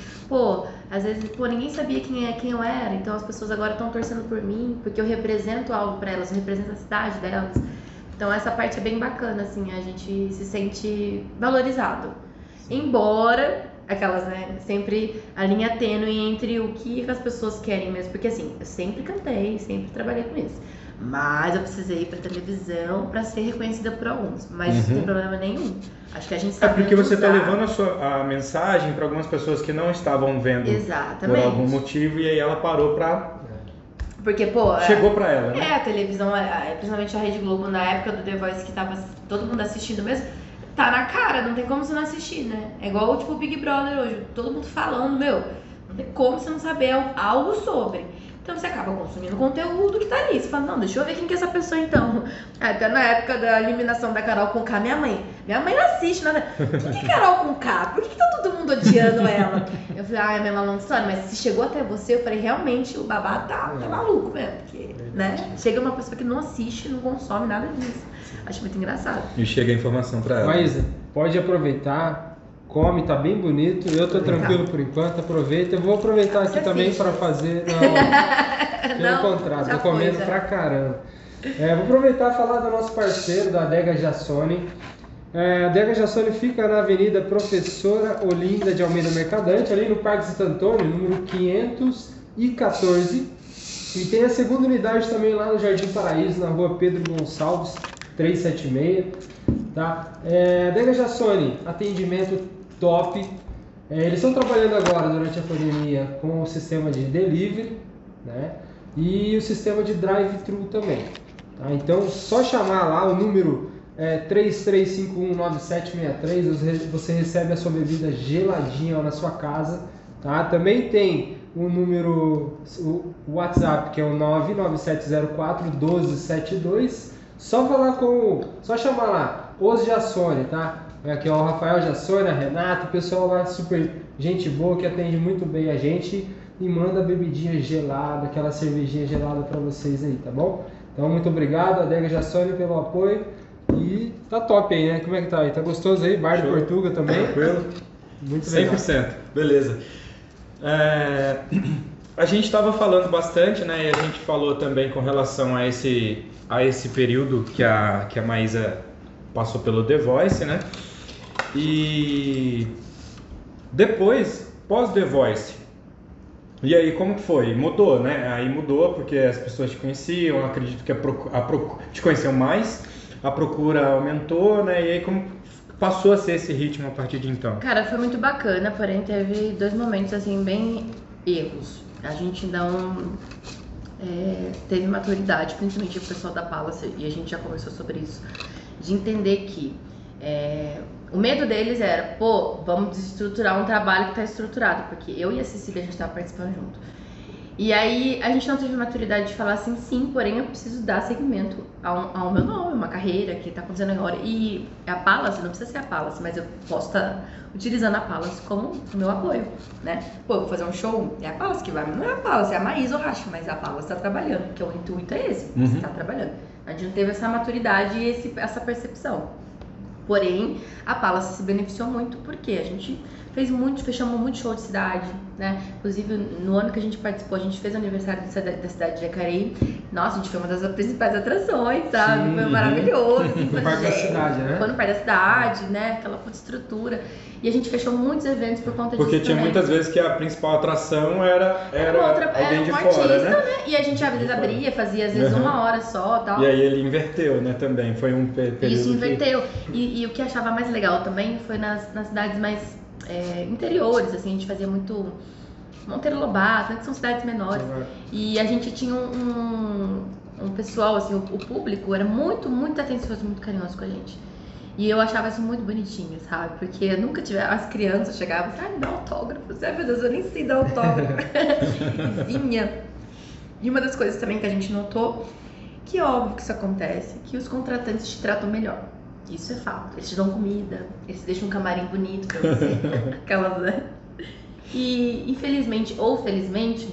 às vezes, ninguém sabia quem eu era, então as pessoas agora estão torcendo por mim, porque eu represento algo para elas, eu represento a cidade delas. Então essa parte é bem bacana, assim, a gente se sente valorizado. Embora aquelas, né, sempre a linha tênue entre o que as pessoas querem mesmo, porque assim, eu sempre cantei, sempre trabalhei com isso. Mas eu precisei ir pra televisão pra ser reconhecida por alguns. Mas não tem problema nenhum. Acho que a gente sabe. Porque você tá levando a mensagem pra algumas pessoas que não estavam vendo. Exatamente. Por algum motivo, e aí ela parou pra... Porque, chegou pra ela, né? A televisão, principalmente a Rede Globo, na época do The Voice, que tava todo mundo assistindo mesmo, tá na cara, não tem como você não assistir, né? É igual tipo o Big Brother hoje, todo mundo falando, não tem como você não saber algo sobre. Então você acaba consumindo conteúdo que tá ali. Você fala, não, deixa eu ver quem que é essa pessoa então. Até na época da eliminação da Carol Conká, minha mãe não assiste nada. Quem que é Carol Conká? Por que tá todo mundo odiando ela? Eu falei, é minha longa história, mas se chegou até você, eu falei, realmente o babá tá maluco mesmo. Porque, né? Chega uma pessoa que não assiste, não consome nada disso. Acho muito engraçado. E chega a informação pra ela. Maísa, pode aproveitar. Come, tá bem bonito. Eu tô tranquilo por enquanto, aproveita. Eu vou aproveitar aqui também para fazer. Não, pelo contrário, tô comendo pra caramba. Vou aproveitar e falar do nosso parceiro, da Adega Jassoni. A Adega Jassoni fica na Avenida Professora Olinda de Almeida Mercadante, ali no Parque Santo Antônio, número 514. E tem a segunda unidade também lá no Jardim Paraíso, na rua Pedro Gonçalves, 376. Tá? Adega Jassoni, atendimento top. Eles estão trabalhando agora, durante a pandemia, com o sistema de delivery, né? E o sistema de drive-thru também. Tá? Então, só chamar lá o número 33519763, você recebe a sua bebida geladinha lá na sua casa. Tá? Também tem o número, o WhatsApp, que é o 99704-1272. Só chamar lá, os Jassoni, tá? Aqui é o Rafael Jassoni, a Renata, o pessoal lá super gente boa que atende muito bem a gente e manda bebidinha gelada, aquela cervejinha gelada para vocês aí, tá bom? Então, muito obrigado, Adega Jassoni, pelo apoio. E tá top aí, né? Como é que tá aí? Tá gostoso aí? Bar de Portuga também? Tranquilo? Muito legal. 100%. Beleza. A gente estava falando bastante, né? E a gente falou também com relação a esse período que a Maísa passou pelo The Voice, né? E depois, pós The Voice, e aí como que foi? Mudou, né? Aí mudou porque as pessoas te conheciam, acredito que te conheciam mais, a procura aumentou, né? E aí como passou a ser esse ritmo a partir de então? Cara, foi muito bacana, porém teve 2 momentos assim bem erros. A gente não teve maturidade, principalmente o pessoal da Palace, e a gente já conversou sobre isso, de entender que o medo deles era, vamos desestruturar um trabalho que está estruturado, porque eu e a Cecília a gente estava participando junto. E aí a gente não teve maturidade de falar assim, sim, porém eu preciso dar seguimento ao meu nome, uma carreira que está acontecendo agora. E a Palace, não precisa ser a Palace, mas eu posso estar utilizando a Palace como o meu apoio, né? Vou fazer um show, é a Palace que vai, mas não é a Palace, é a Maísa, eu acho, mas a Palace está trabalhando, porque o intuito é esse, você está trabalhando. A gente não teve essa maturidade e essa percepção. Porém, a Palace se beneficiou muito porque a gente fechamos muito show de cidade, né? Inclusive, no ano que a gente participou, a gente fez o aniversário da cidade de Jacareí. Nossa, a gente foi uma das principais atrações, sabe? Sim. Foi maravilhoso. Assim, No Parque da Cidade, né? Foi no Parque da Cidade, né? Aquela puta estrutura. E a gente fechou muitos eventos por conta disso. Porque tinha também. muitas vezes que a principal atração era alguém de artista, fora, né? E a gente às vezes abria, fazia às vezes 1 hora só tal. E aí ele inverteu, né, também. Foi um período Isso, inverteu. E o que eu achava mais legal também foi nas cidades mais interiores, assim, a gente fazia muito Monteiro Lobato, né, que são cidades menores. E a gente tinha um pessoal, assim, o público era muito, muito atencioso, muito carinhoso com a gente. E eu achava isso muito bonitinho, sabe? Porque eu nunca tive... As crianças chegavam assim, me dá autógrafo. Meu Deus, eu nem sei dar autógrafo. E vinha. E uma das coisas também que a gente notou, que é óbvio que isso acontece, que os contratantes te tratam melhor. Isso é fato. Eles te dão comida, eles te deixam um camarim bonito pra você. Aquelas, né? E infelizmente ou felizmente,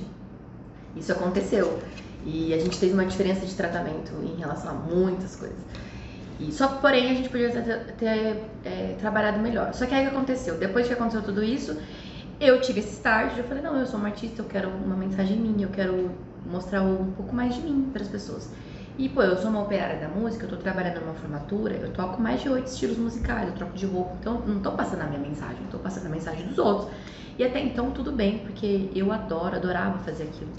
isso aconteceu. E a gente teve uma diferença de tratamento em relação a muitas coisas. Só que, porém, a gente podia ter trabalhado melhor. Só que aí o que aconteceu? Depois que aconteceu tudo isso, eu tive esse estágio. Eu falei, não, eu sou uma artista, eu quero uma mensagem minha, eu quero mostrar um pouco mais de mim para as pessoas. E, eu sou uma operária da música, eu tô trabalhando numa formatura, eu toco mais de 8 estilos musicais, eu troco de roupa. Então, eu não tô passando a minha mensagem, eu tô passando a mensagem dos outros. E até então, tudo bem, porque eu adorava fazer aquilo.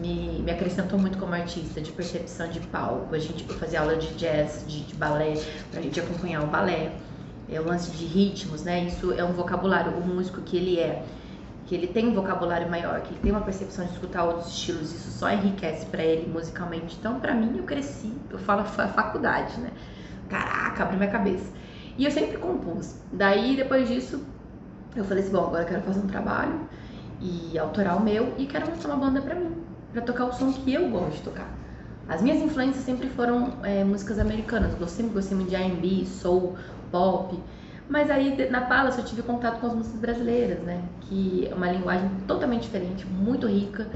Me acrescentou muito como artista, de percepção de palco. Eu fazia aula de jazz, de balé, pra gente acompanhar o balé. O lance de ritmos, né? Isso é um vocabulário. O músico que ele tem um vocabulário maior, que ele tem uma percepção de escutar outros estilos, isso só enriquece pra ele musicalmente. Então, pra mim, eu cresci, eu falo foi a faculdade, né? Caraca, abriu minha cabeça. E eu sempre compus. Daí, depois disso, eu falei assim, bom, agora eu quero fazer um trabalho e autoral meu e quero montar uma banda pra mim, pra tocar o som que eu gosto de tocar. As minhas influências sempre foram músicas americanas, eu sempre gostei muito de R&B, soul, pop, mas aí na Palace eu tive contato com as músicas brasileiras, né, que é uma linguagem totalmente diferente, muito rica,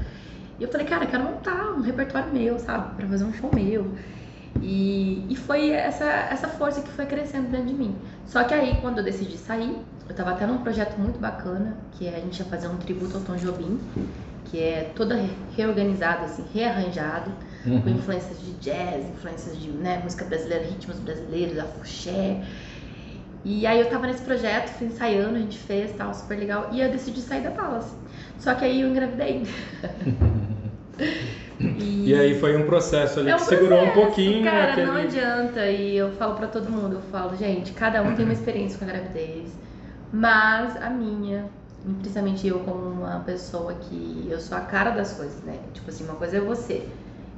e eu falei, cara, eu quero montar um repertório meu, sabe, pra fazer um show meu, e foi essa força que foi crescendo dentro de mim. Só que aí, quando eu decidi sair, eu tava até num projeto muito bacana, que a gente ia fazer um tributo ao Tom Jobim, que é toda reorganizado, assim, rearranjado, com influências de jazz, influências de música brasileira, ritmos brasileiros, afoxé. E aí eu tava nesse projeto, fui ensaiando, a gente fez, tal, super legal, e eu decidi sair da Palace. Só que aí eu engravidei. E aí foi um processo ali É um que segurou um processo, pouquinho. cara, não adianta. E eu falo pra todo mundo, eu falo, gente, cada um tem uma experiência com a gravidez. Mas a minha, principalmente eu como uma pessoa que eu sou a cara das coisas, né? Tipo assim, uma coisa é você.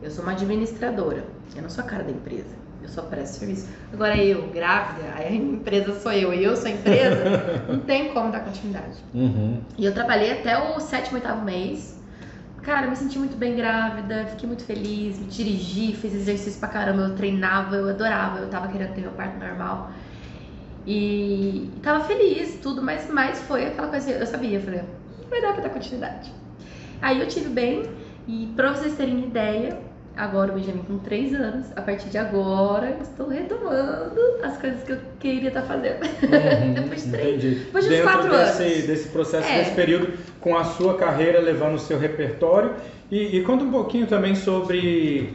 Eu sou uma administradora, eu não sou a cara da empresa, eu só presto serviço. Agora eu, grávida, aí a empresa sou eu e eu sou a empresa, não tem como dar continuidade. E eu trabalhei até o 7º, 8º mês. Cara, eu me senti muito bem grávida, fiquei muito feliz, me dirigi, fiz exercício pra caramba, eu treinava, eu adorava, eu tava querendo ter meu parto normal. E tava feliz, tudo, mas foi aquela coisa, eu sabia, eu falei, não vai dar pra dar continuidade. Aí eu tive bem, e pra vocês terem ideia, agora o Benjamin com 3 anos, a partir de agora, estou retomando as coisas que eu queria estar fazendo. Depois de 3, depois de 4 anos. Desse processo, desse período, com a sua carreira levando o seu repertório. E conta um pouquinho também sobre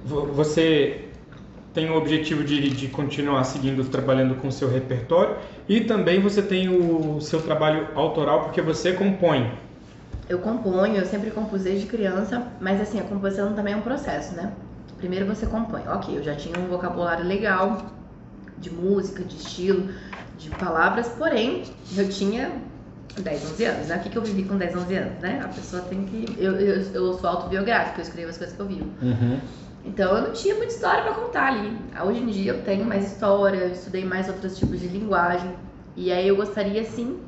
você tem o objetivo de continuar seguindo, trabalhando com o seu repertório, e também você tem o seu trabalho autoral, porque você compõe. Eu componho, eu sempre compus desde criança, mas assim, a composição também é um processo, né? Primeiro você compõe. Ok, eu já tinha um vocabulário legal de música, de estilo, de palavras, porém, eu tinha 10, 11 anos, né? O que eu vivi com 10, 11 anos, né? A pessoa tem que... Eu sou autobiográfica, eu escrevo as coisas que eu vivo. Então eu não tinha muita história pra contar ali. Hoje em dia eu tenho mais história, eu estudei mais outros tipos de linguagem. E aí eu gostaria, sim,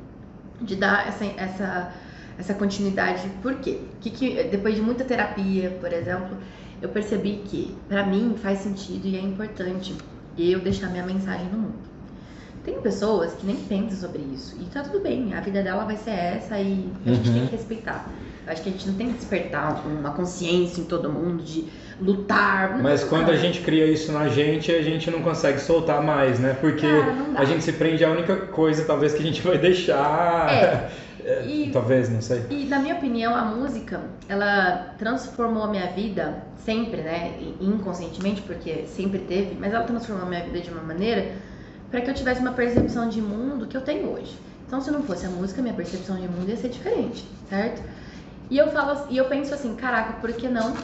de dar essa continuidade. Por quê? Depois de muita terapia, por exemplo, eu percebi que, pra mim, faz sentido e é importante eu deixar minha mensagem no mundo. Tem pessoas que nem pensam sobre isso, e tá tudo bem, a vida dela vai ser essa e a gente tem que respeitar. Eu acho que a gente não tem que despertar uma consciência em todo mundo de lutar. Mas quando a gente cria isso na gente, a gente não consegue soltar mais, né? Porque a gente se prende à única coisa, talvez, que a gente vai deixar... talvez, não sei. E na minha opinião, a música, ela transformou a minha vida sempre, né? Inconscientemente, porque sempre teve, mas ela transformou a minha vida de uma maneira para que eu tivesse uma percepção de mundo que eu tenho hoje. Então, se não fosse a música, minha percepção de mundo ia ser diferente, certo? E eu penso assim, caraca, por que não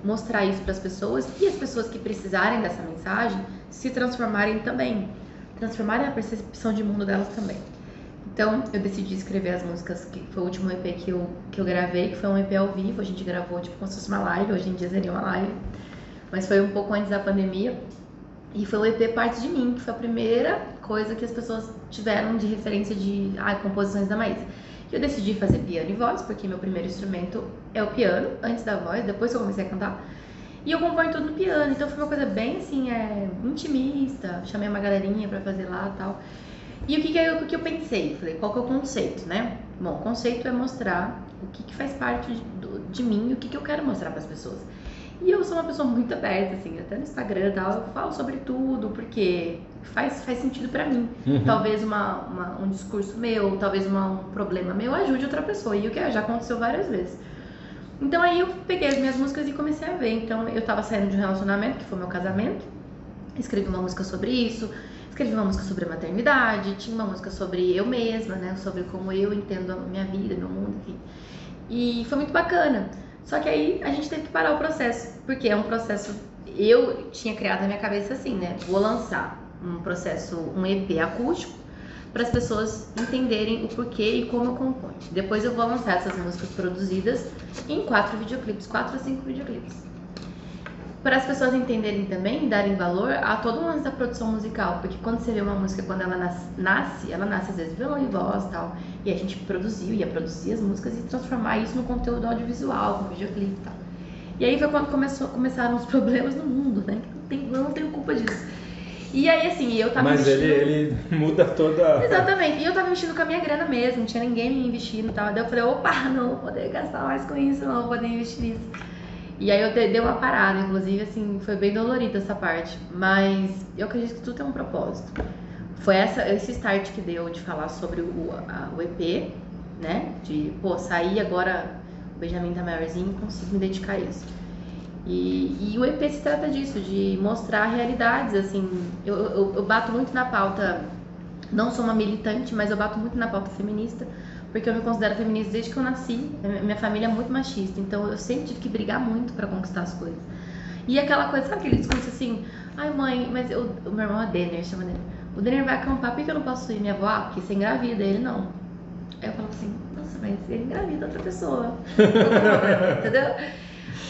mostrar isso para as pessoas e as pessoas que precisarem dessa mensagem se transformarem também, transformarem a percepção de mundo delas também. Então, eu decidi escrever as músicas, que foi o último EP que eu gravei, que foi um EP ao vivo. A gente gravou tipo como se fosse uma live, hoje em dia seria uma live, mas foi um pouco antes da pandemia. E foi o EP Parte de Mim, que foi a primeira coisa que as pessoas tiveram de referência de composições da Maísa. E eu decidi fazer piano e voz, porque meu primeiro instrumento é o piano, antes da voz, depois que eu comecei a cantar. E eu componho tudo no piano, então foi uma coisa bem assim, intimista. Chamei uma galerinha pra fazer lá e tal. E o que eu pensei? Falei, qual que é o conceito, né? Bom, o conceito é mostrar o que faz parte de mim e o que eu quero mostrar para as pessoas. E eu sou uma pessoa muito aberta, assim, até no Instagram e tal, eu falo sobre tudo, porque faz sentido pra mim. Talvez um discurso meu, talvez um problema meu ajude outra pessoa, e o que já aconteceu várias vezes. Então aí eu peguei as minhas músicas e comecei a ver. Então eu tava saindo de um relacionamento, que foi meu casamento, escrevi uma música sobre isso, escrevi uma música sobre a maternidade, tinha uma música sobre eu mesma, né, sobre como eu entendo a minha vida, meu mundo, enfim. E foi muito bacana. Só que aí a gente teve que parar o processo, porque é um processo, eu tinha criado na minha cabeça assim, né, vou lançar um EP acústico para as pessoas entenderem o porquê e como eu componho. Depois eu vou lançar essas músicas produzidas em 4 a 5 videoclipes. Para as pessoas entenderem também, darem valor a todo o lance da produção musical, porque quando você vê uma música, quando ela nasce às vezes violão e voz e tal, e a gente ia produzir as músicas e transformar isso no conteúdo audiovisual, com videoclipe e tal. E aí foi quando começaram os problemas no mundo, né? Eu não tenho culpa disso. E aí, assim, eu tava investindo... Mas ele muda toda... Exatamente. E eu tava investindo com a minha grana mesmo, não tinha ninguém me investindo e tal. Daí eu falei, opa, não vou poder gastar mais com isso, não vou poder investir nisso. E aí eu dei uma parada, inclusive, assim, foi bem dolorida essa parte. Mas eu acredito que tudo tem um propósito. Foi esse start que deu de falar sobre o EP, né? De, sair agora, o Benjamin tá maiorzinho e consigo me dedicar a isso. E o EP se trata disso, de mostrar realidades, assim. Eu bato muito na pauta, não sou uma militante, mas eu bato muito na pauta feminista, porque eu me considero feminista desde que eu nasci. Minha família é muito machista, então eu sempre tive que brigar muito pra conquistar as coisas. E aquela coisa, sabe aquele discurso assim, ai mãe, mas o meu irmão é Denner, chama Denner. O Denner vai acampar, por que eu não posso ir? Minha avó, porque você engravida, ele não. Aí eu falo assim, nossa, mas ele engravida outra pessoa. Entendeu?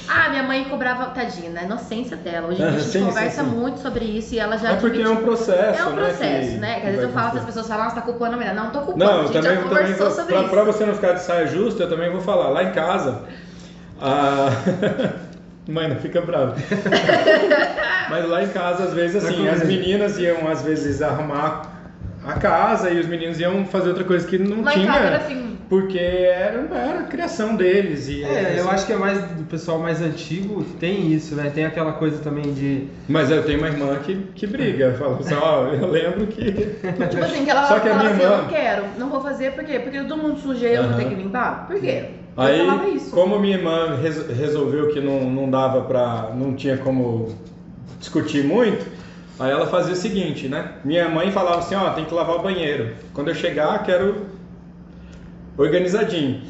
Ah, minha mãe cobrava, tadinha, na inocência dela. Hoje em dia a gente conversa muito sobre isso e ela já porque é um processo, é um processo, né? Que às vezes eu falo, as pessoas falam, você tá culpando a mulher. Não, tô culpando, não, a gente já conversou sobre isso. Pra você não ficar de saia justa, eu também vou falar. Lá em casa, mãe, não fica brava. Mas lá em casa, às vezes, assim, as meninas iam, às vezes, arrumar a casa e os meninos iam fazer outra coisa que não tinha. Lá em casa era assim. Porque era a criação deles. E eu acho que é mais do pessoal mais antigo que tem isso, né? Tem aquela coisa também de... Mas eu tenho uma irmã que briga. Fala assim, eu lembro que... Tipo assim, que ela fala assim, eu não quero, não vou fazer, por quê? Porque todo mundo suja, eu vou ter que limpar? Por quê? Aí, como minha irmã resolveu que não dava pra... não tinha como discutir muito, aí ela fazia o seguinte, né? Minha mãe falava assim, tem que lavar o banheiro. Quando eu chegar, quero organizadinho.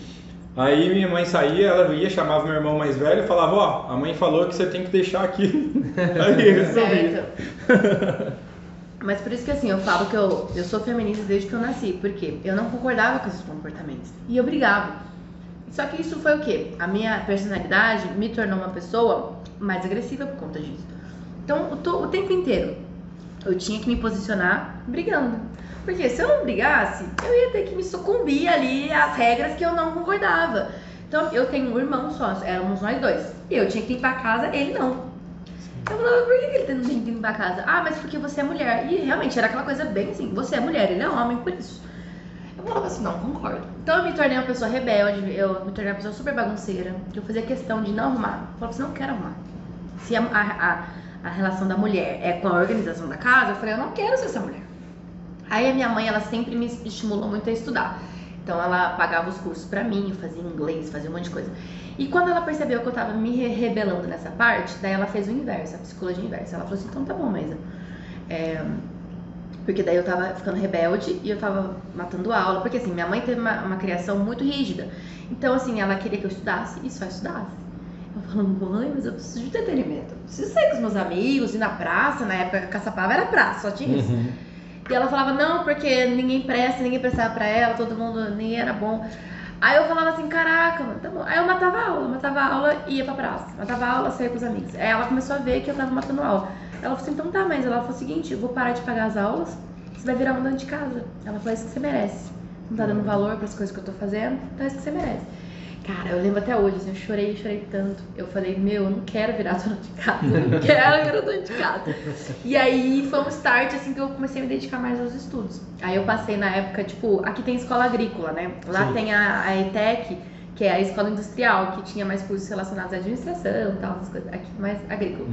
Aí minha mãe saía, ela ia, chamava meu irmão mais velho e falava, a mãe falou que você tem que deixar aqui. Aí resolvia. Mas por isso que assim, eu falo que eu sou feminista desde que eu nasci, porque eu não concordava com esses comportamentos. E eu brigava. Só que isso foi o quê? A minha personalidade me tornou uma pessoa mais agressiva por conta disso. Então, o tempo inteiro, eu tinha que me posicionar brigando. Porque se eu não brigasse, eu ia ter que me sucumbir ali às regras que eu não concordava. Então, eu tenho um irmão só, éramos nós dois. E eu tinha que limpar a casa, ele não. Eu falava, por que ele não tem que limpar a casa? Ah, mas porque você é mulher. E realmente era aquela coisa bem assim, você é mulher, ele é homem, por isso. Eu falava assim, não, concordo. Então eu me tornei uma pessoa rebelde, eu me tornei uma pessoa super bagunceira. Eu fazia questão de não arrumar. Eu falava assim, não quero arrumar. Se a relação da mulher é com a organização da casa, eu falei, eu não quero ser essa mulher. Aí a minha mãe, ela sempre me estimulou muito a estudar. Então ela pagava os cursos pra mim, eu fazia inglês, fazia um monte de coisa. E quando ela percebeu que eu tava me rebelando nessa parte, daí ela fez o inverso, a psicologia inversa. Ela falou assim, então tá bom, Maísa. Porque daí eu tava ficando rebelde e eu tava matando aula. Porque assim, minha mãe teve uma criação muito rígida. Então assim, ela queria que eu estudasse e só estudasse. Eu falo, mãe, mas eu preciso de entretenimento. Eu preciso sair com os meus amigos, ir na praça. Na época, Caçapava era praça, só tinha isso. E ela falava, não, porque ninguém prestava pra ela, todo mundo nem era bom. Aí eu falava assim, caraca, mano, tá bom. Aí eu matava a aula e ia pra praça. Matava a aula, saía com os amigos. Aí ela começou a ver que eu tava matando a aula. Ela falou assim, então tá, mas ela falou o seguinte, eu vou parar de pagar as aulas, você vai virar uma dona de casa. Ela falou, é isso que você merece. Não tá dando valor pras coisas que eu tô fazendo, então é isso que você merece. Cara, eu lembro até hoje, assim, eu chorei tanto. Eu falei, eu não quero virar dona de casa, eu não quero virar dona de casa. E aí foi um start, assim, que eu comecei a me dedicar mais aos estudos. Aí eu passei na época, tipo, aqui tem escola agrícola, né? Lá tem a ETEC, que é a escola industrial, que tinha mais cursos relacionados à administração e tal, essas coisas. Aqui mais agrícola.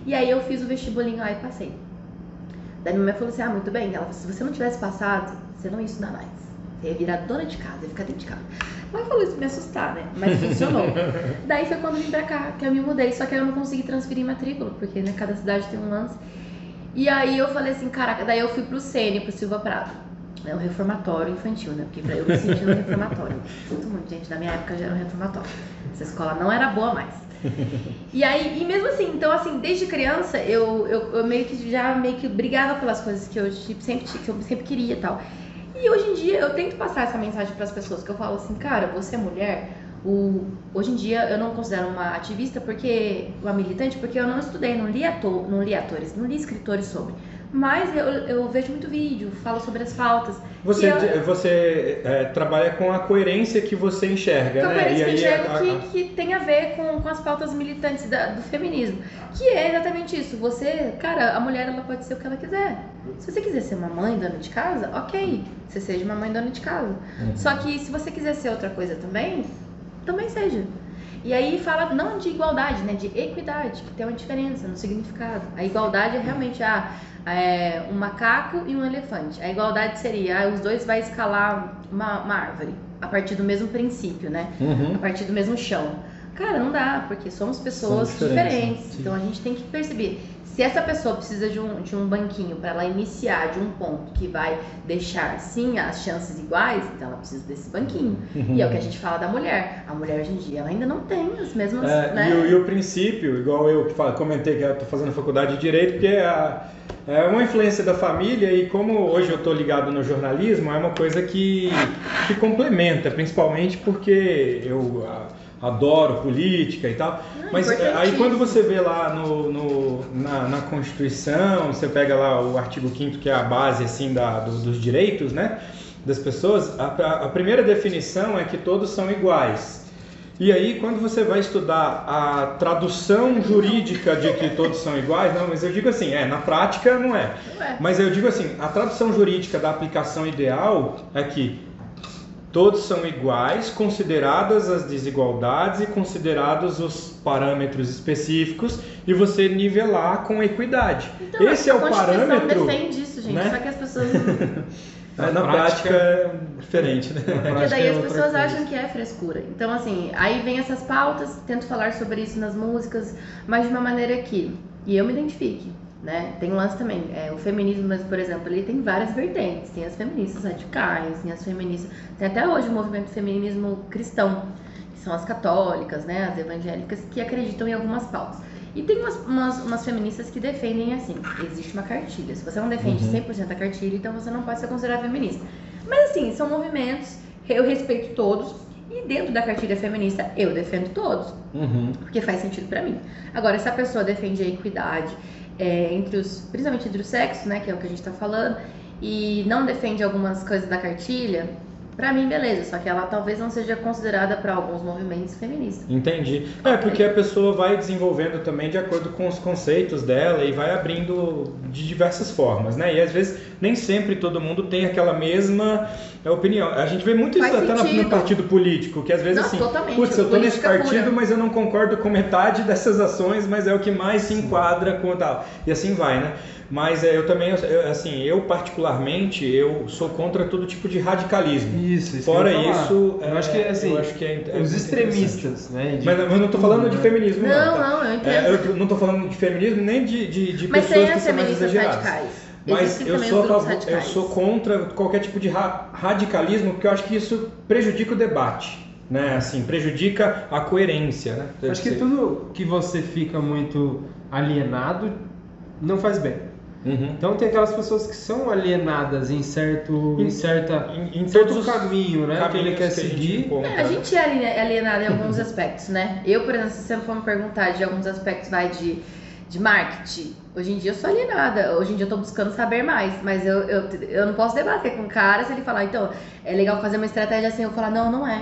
E aí eu fiz o vestibulinho lá e passei. Daí minha mãe falou assim, muito bem. Ela falou, se você não tivesse passado, você não ia estudar mais. Você ia virar dona de casa, ia ficar dentro de casa. Ela falou isso pra me assustar, né? Mas funcionou. Daí foi quando eu vim pra cá, que eu me mudei. Só que aí eu não consegui transferir matrícula, porque né, cada cidade tem um lance. E aí eu falei assim, caraca, daí eu fui pro Sene, pro Silva Prado. É um reformatório infantil, né? Porque pra eu me sentir no reformatório. Sinto muito, gente, na minha época já era um reformatório. Essa escola não era boa mais. E aí, e mesmo assim, então assim, desde criança eu meio que brigava pelas coisas que eu sempre queria e tal. E hoje em dia eu tento passar essa mensagem para as pessoas, que eu falo assim, cara, você é mulher, hoje em dia eu não considero uma ativista, uma militante, porque eu não estudei, não li atores, não li escritores sobre. Mas eu vejo muito vídeo, falo sobre as pautas. Você trabalha com a coerência que você enxerga, né? A coerência que eu enxergo que tem a ver com as pautas militantes do feminismo. Que é exatamente isso. Cara, a mulher ela pode ser o que ela quiser. Se você quiser ser uma mãe dona de casa, ok. Você seja uma mãe dona de casa. Só que se você quiser ser outra coisa também seja. E aí fala não de igualdade, né? De equidade, que tem uma diferença no significado. A igualdade é realmente um macaco e um elefante. A igualdade seria os dois vai escalar uma árvore a partir do mesmo princípio, né? A partir do mesmo chão. Cara, não dá, porque somos pessoas diferentes. Então a gente tem que perceber. Se essa pessoa precisa de um banquinho para ela iniciar de um ponto que vai deixar, sim, as chances iguais, então ela precisa desse banquinho. E é o que a gente fala da mulher. A mulher hoje em dia, ela ainda não tem as mesmas... né? E o princípio, igual eu comentei que eu estou fazendo faculdade de Direito, porque é uma influência da família e como hoje eu estou ligado no jornalismo, é uma coisa que complementa, principalmente porque eu adoro política e tal. Mas aí quando você vê lá na Constituição, você pega lá o artigo 5º, que é a base assim, dos direitos, né, das pessoas, a primeira definição é que todos são iguais. E aí, quando você vai estudar a tradução jurídica de que todos são iguais, não, mas eu digo assim, na prática não é. Mas eu digo assim, a tradução jurídica da aplicação ideal é que todos são iguais, consideradas as desigualdades e considerados os parâmetros específicos, e você nivelar com equidade. Então, esse é o parâmetro. A Constituição defende isso, gente, né? Só que as pessoas... Na prática é diferente, né? Porque daí as pessoas acham que é frescura. Então, assim, aí vem essas pautas, tento falar sobre isso nas músicas, mas de uma maneira que eu me identifique, né? Tem um lance também, o feminismo, mas, por exemplo, ele tem várias vertentes. Tem as feministas radicais, tem as feministas... Tem até hoje o movimento feminismo cristão, que são as católicas, né? As evangélicas, que acreditam em algumas pautas. E tem umas feministas que defendem assim, existe uma cartilha. Se você não defende 100% a cartilha, então você não pode ser considerada feminista. Mas assim, são movimentos, eu respeito todos, e dentro da cartilha feminista eu defendo todos, porque faz sentido pra mim. Agora, se a pessoa defende a equidade, principalmente entre os sexos, né, que é o que a gente tá falando, e não defende algumas coisas da cartilha, pra mim, beleza, só que ela talvez não seja considerada para alguns movimentos feministas. Entendi. Porque a pessoa vai desenvolvendo também de acordo com os conceitos dela e vai abrindo de diversas formas, né? E às vezes nem sempre todo mundo tem aquela mesma opinião. A gente vê muito isso até no partido político, que às vezes assim, putz, eu tô nesse partido, pura, mas eu não concordo com metade dessas ações, mas é o que mais se enquadra com tal. E assim vai, né? Mas eu também, assim, eu particularmente, eu sou contra todo tipo de radicalismo. Isso Fora isso, eu acho que assim, os extremistas, né? Mas eu não estou falando de feminismo, não, eu entendo. Eu não estou falando de feminismo nem de mas pessoas que são mais exageradas. Radicais. Mas eu sou contra qualquer tipo de radicalismo, porque eu acho que isso prejudica o debate. Né? Assim, prejudica a coerência. Né? Acho que tudo que você fica muito alienado não faz bem. Então tem aquelas pessoas que são alienadas em certo caminho, né? Que ele quer seguir. A gente é alienado em alguns aspectos, né? Eu, por exemplo, se você for me perguntar de alguns aspectos de marketing, hoje em dia eu sou alienada. Hoje em dia eu tô buscando saber mais, mas eu não posso debater com o cara se ele falar, então, é legal fazer uma estratégia assim, eu falar, não é.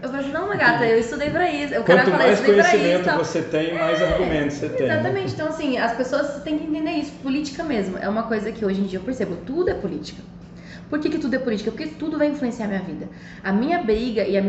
Eu falo assim, não, gata, eu estudei pra isso. O cara Quanto fala, mais estudei conhecimento pra isso, você tem, mais argumentos você tem. Exatamente, então assim, as pessoas têm que entender isso, política mesmo. É uma coisa que hoje em dia eu percebo, tudo é política. Por que tudo é política? Porque tudo vai influenciar a minha vida. A minha briga e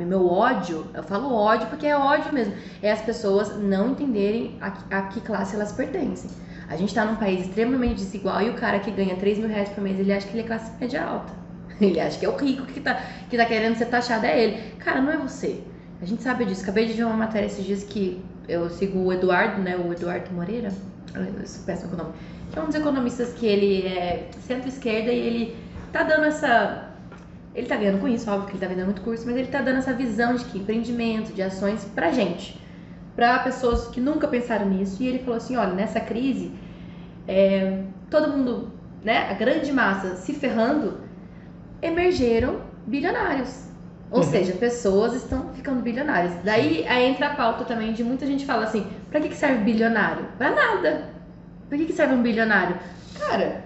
meu ódio, eu falo ódio porque é ódio mesmo, é as pessoas não entenderem a que classe elas pertencem. A gente tá num país extremamente desigual e o cara que ganha 3 mil reais por mês, ele acha que ele é classe média alta. Ele acha que é o rico que tá querendo ser taxado, é ele. Cara, não é você. A gente sabe disso. Acabei de ver uma matéria esses dias que eu sigo o Eduardo, né? O Eduardo Moreira. Eu sou péssimo com o nome. Que é um dos economistas que ele é centro-esquerda e ele tá dando essa... Ele tá ganhando com isso, óbvio que ele tá vendendo muito curso, mas ele tá dando essa visão de que empreendimento, de ações pra gente. Pra pessoas que nunca pensaram nisso. E ele falou assim, olha, nessa crise, todo mundo, né, a grande massa se ferrando, emergeram bilionários. Ou seja, pessoas estão ficando bilionárias. Daí entra a pauta também de muita gente fala assim, pra que serve bilionário? Pra nada. Pra que serve um bilionário? Cara,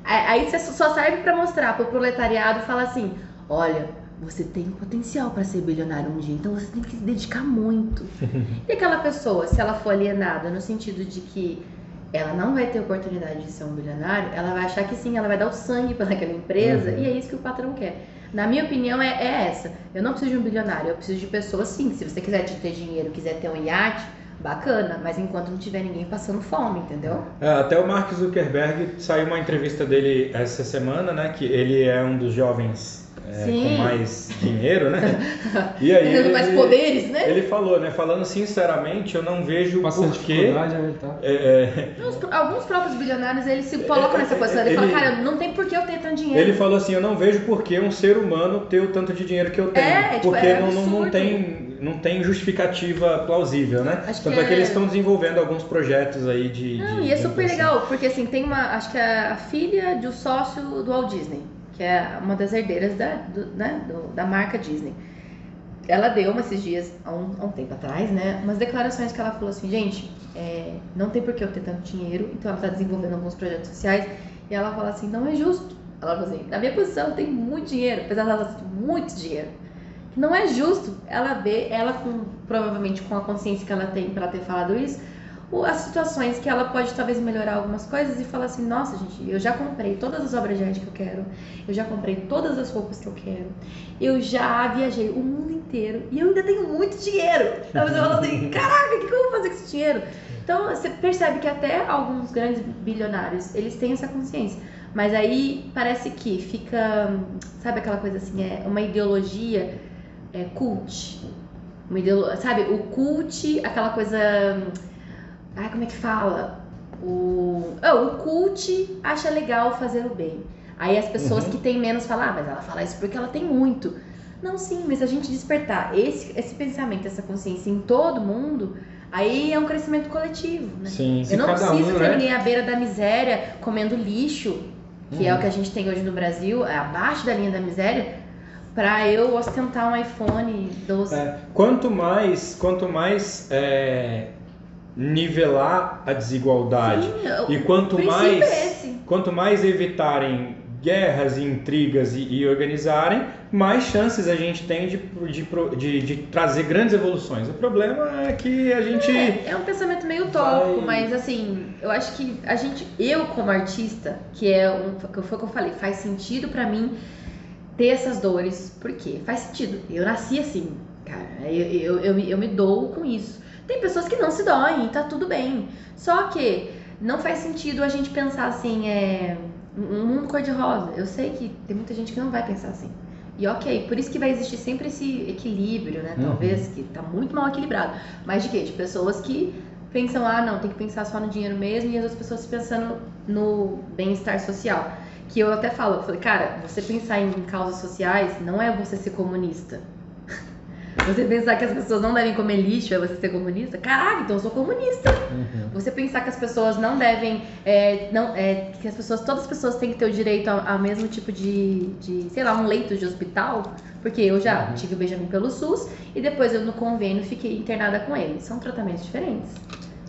aí você só serve pra mostrar pro proletariado e falar assim, olha, você tem potencial pra ser bilionário um dia, então você tem que se dedicar muito. E aquela pessoa, se ela for alienada no sentido de que ela não vai ter oportunidade de ser um bilionário, ela vai achar que sim, ela vai dar o sangue para aquela empresa e é isso que o patrão quer. Na minha opinião é essa. Eu não preciso de um bilionário, eu preciso de pessoas sim. Se você quiser ter dinheiro, quiser ter um iate, bacana, mas enquanto não tiver ninguém passando fome, entendeu? Até o Mark Zuckerberg, saiu uma entrevista dele essa semana, né, que ele é um dos jovens com mais dinheiro, né? E aí mais poderes, né? Ele falou, né? Falando sinceramente, eu não vejo bastante porquê... Alguns próprios bilionários, eles se colocam nessa posição. Ele fala, cara, não tem por que eu ter tanto dinheiro. Ele falou assim, eu não vejo por que um ser humano ter o tanto de dinheiro que eu tenho. Porque não tem justificativa plausível, né? Tanto é que eles estão desenvolvendo alguns projetos aí de... E é super legal, porque assim, tem acho que é a filha de um sócio do Walt Disney, que é uma das herdeiras da marca Disney. Ela deu esses dias, há um tempo atrás, né, umas declarações que ela falou assim, gente, não tem por que eu ter tanto dinheiro, então ela está desenvolvendo alguns projetos sociais, e ela fala assim, não é justo. Ela fala assim, na minha posição eu tenho muito dinheiro, apesar dela ter muito dinheiro. Não é justo ela provavelmente com a consciência que ela tem para ter falado isso, as situações que ela pode talvez melhorar algumas coisas e falar assim, nossa gente, eu já comprei todas as obras de arte que eu quero, eu já comprei todas as roupas que eu quero, eu já viajei o mundo inteiro e eu ainda tenho muito dinheiro. Então você fala assim, caraca, o que eu vou fazer com esse dinheiro? Então você percebe que até alguns grandes bilionários, eles têm essa consciência. Mas aí parece que fica, sabe aquela coisa assim, uma ideologia cult. Sabe, o cult, aquela coisa... Ai, como é que fala? O cult acha legal fazer o bem. Aí as pessoas que têm menos falam, mas ela fala isso porque ela tem muito. Não, sim, mas a gente despertar esse pensamento, essa consciência em todo mundo, aí é um crescimento coletivo, né? Sim, eu não preciso ter ninguém à beira da miséria, comendo lixo, que é o que a gente tem hoje no Brasil, abaixo da linha da miséria, para eu ostentar um iPhone 12. Quanto mais nivelar a desigualdade, sim, e quanto mais evitarem guerras e intrigas e organizarem, mais chances a gente tem de trazer grandes evoluções. O problema é que a gente... É um pensamento meio utópico, mas assim, eu acho que eu como artista, que foi o que eu falei, faz sentido pra mim ter essas dores, porque faz sentido. Eu nasci assim, cara, eu me dou com isso. Tem pessoas que não se doem e tá tudo bem. Só que não faz sentido a gente pensar assim, um mundo cor-de-rosa. Eu sei que tem muita gente que não vai pensar assim. E ok, por isso que vai existir sempre esse equilíbrio, né? Talvez, que tá muito mal equilibrado. Mas de quê? De pessoas que pensam, não, tem que pensar só no dinheiro mesmo, e as outras pessoas pensando no bem-estar social. Que eu até falo, eu falei, cara, você pensar em causas sociais não é você ser comunista. Você pensar que as pessoas não devem comer lixo é você ser comunista? Caraca, então eu sou comunista. Você pensar que as pessoas não devem... que todas as pessoas têm que ter o direito ao mesmo tipo de sei lá, um leito de hospital. Porque eu já tive o Benjamin pelo SUS e depois eu no convênio fiquei internada com ele. São tratamentos diferentes.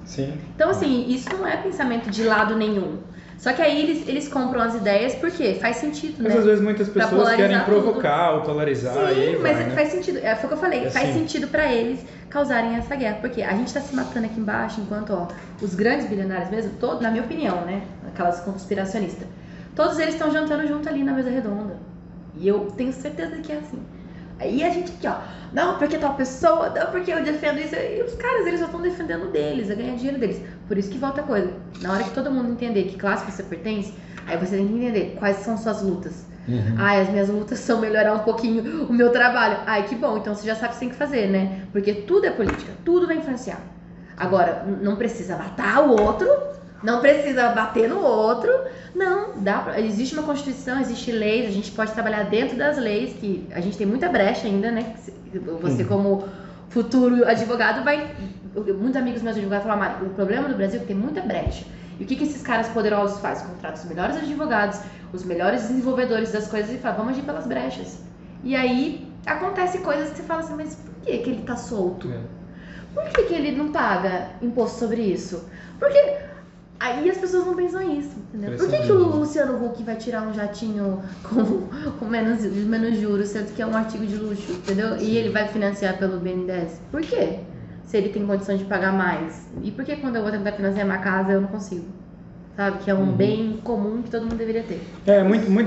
Sim. Então assim, isso não é pensamento de lado nenhum. Só que aí eles compram as ideias porque faz sentido, mas né? Às vezes muitas pessoas querem provocar ou polarizar. Sim, mas faz sentido. Foi o que eu falei. Faz sentido pra eles causarem essa guerra. Porque a gente tá se matando aqui embaixo, enquanto os grandes bilionários mesmo, na minha opinião, né? Aquelas conspiracionistas. Todos eles estão jantando junto ali na mesa redonda. E eu tenho certeza que é assim. Aí a gente aqui, não, porque tal pessoa, não, porque eu defendo isso. E os caras, eles só estão defendendo deles, a ganhar dinheiro deles. Por isso que volta a coisa. Na hora que todo mundo entender que classe você pertence, aí você tem que entender quais são suas lutas. As minhas lutas são melhorar um pouquinho o meu trabalho. Que bom, então você já sabe o que você tem que fazer, né? Porque tudo é política, tudo vai influenciar. Agora, não precisa matar o outro, não precisa bater no outro. Não, existe uma Constituição, existe leis, a gente pode trabalhar dentro das leis, que a gente tem muita brecha ainda, né? Você como futuro advogado muitos amigos meus advogados falam, Mari, o problema do Brasil é que tem muita brecha. E o que esses caras poderosos fazem? Contratam os melhores advogados, os melhores desenvolvedores das coisas e falam, vamos agir pelas brechas. E aí acontece coisas que você fala assim, mas por que ele tá solto? Por que ele não paga imposto sobre isso? Porque aí as pessoas não pensam isso, entendeu? Por que o Luciano Huck vai tirar um jatinho com menos juros, sendo que é um artigo de luxo, entendeu? E ele vai financiar pelo BNDES? Por quê? Se ele tem condição de pagar mais. E por que quando eu vou tentar financiar minha casa eu não consigo? Sabe? Que é um bem comum que todo mundo deveria ter.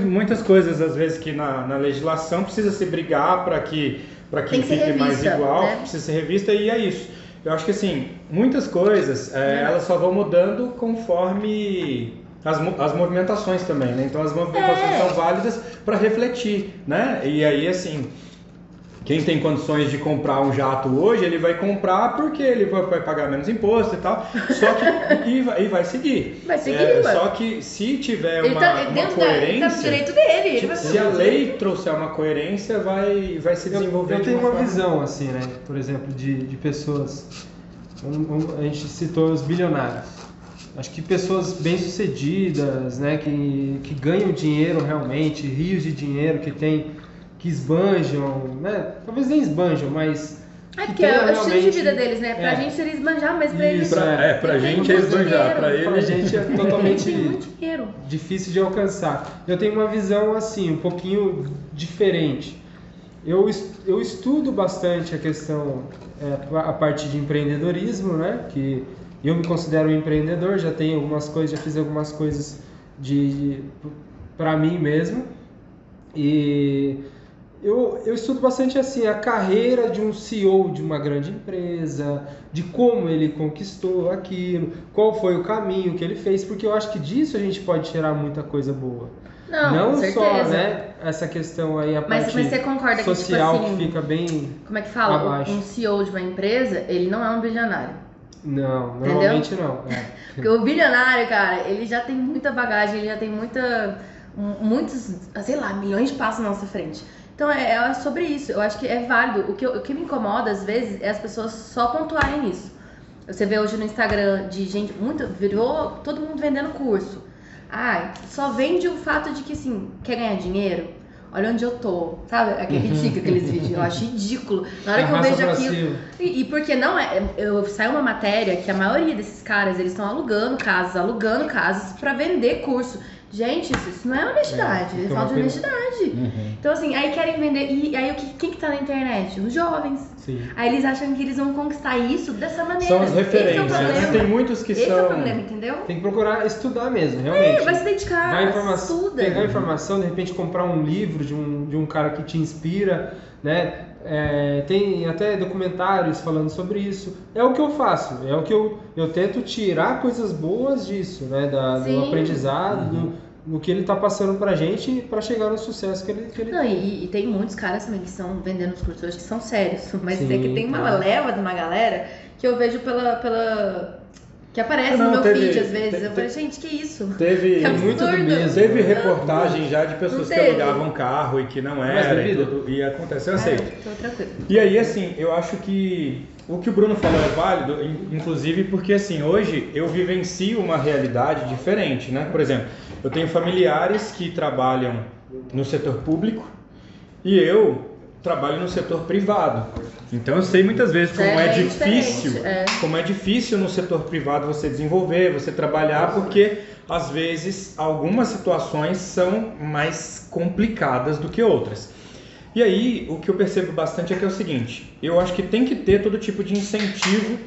Muitas coisas, às vezes, que na legislação precisa se brigar para que fique revista, mais igual, né? Precisa ser revista e é isso. Eu acho que assim, muitas coisas elas só vão mudando conforme as movimentações também, né? Então as movimentações são válidas para refletir, né? E aí, assim, quem tem condições de comprar um jato hoje, ele vai comprar porque ele vai pagar menos imposto e tal, só que e vai seguir. Vai seguir, só que se tiver uma coerência, tá no direito dele, ele vai se a lei trouxer uma coerência, vai se desenvolver. Eu tenho uma visão assim, né? Por exemplo, de pessoas. A gente citou os bilionários. Acho que pessoas bem-sucedidas, né? Que ganham dinheiro realmente, rios de dinheiro, que esbanjam, né? Talvez nem esbanjam, mas... porque é o estilo de vida deles, né? Pra gente seria esbanjar, mas pra eles... Pra gente é esbanjar, pra gente é totalmente muito dinheiro. Difícil de alcançar. Eu tenho uma visão assim, um pouquinho diferente. Eu estudo bastante a questão, a parte de empreendedorismo, né? Que eu me considero um empreendedor, já tenho algumas coisas, já fiz algumas coisas para mim mesmo. E eu estudo bastante assim a carreira de um CEO de uma grande empresa, de como ele conquistou aquilo, qual foi o caminho que ele fez, porque eu acho que disso a gente pode tirar muita coisa boa. Não só, né, essa questão aí, a parte mas você concorda social que, tipo assim, que fica bem como é que fala? abaixo. Um CEO de uma empresa, ele não é um bilionário. Não, normalmente não. Porque o bilionário, cara, ele já tem muita bagagem, ele já tem muitos, sei lá, milhões de passos na nossa frente. Então é sobre isso, eu acho que é válido. O que me incomoda às vezes é as pessoas só pontuarem nisso. Você vê hoje no Instagram de gente, virou todo mundo vendendo curso. Só vende o fato de que, assim, quer ganhar dinheiro? Olha onde eu tô, sabe? Aqueles vídeos, eu acho ridículo. Na hora que eu vejo aquilo... E porque não é... Saiu uma matéria que a maioria desses caras, eles estão alugando casas pra vender curso. Gente, isso não é honestidade, eles falam de honestidade. Então, assim, aí querem vender. E aí, quem que tá na internet? Os jovens. Sim. Aí eles acham que eles vão conquistar isso dessa maneira. São as referências, né? Tem muitos que Esse são... é o problema, entendeu? Tem que procurar estudar mesmo, realmente. Vai se dedicar, estuda. Pegar informação, de repente comprar um livro de um cara que te inspira, né? Tem até documentários falando sobre isso. É o que eu faço, é o que eu tento tirar coisas boas disso, né? Do aprendizado, do que ele tá passando pra gente pra chegar no sucesso que ele Não, e tem muitos caras também que estão vendendo os cursos hoje que são sérios, mas Sim, é que tem uma leva de uma galera que eu vejo que aparece no meu feed às vezes. Eu falei, gente, que isso? Teve muito do mesmo. Teve reportagem já de pessoas que alugavam carro e que não era, e aconteceu, eu sei. Tô tranquilo. E aí, assim, eu acho que o que o Bruno falou é válido, inclusive porque, assim, hoje eu vivencio uma realidade diferente, né? Por exemplo, eu tenho familiares que trabalham no setor público e eu trabalho no setor privado. Então eu sei muitas vezes como é difícil no setor privado você desenvolver, você trabalhar, porque às vezes algumas situações são mais complicadas do que outras. E aí o que eu percebo bastante é que é o seguinte, eu acho que tem que ter todo tipo de incentivo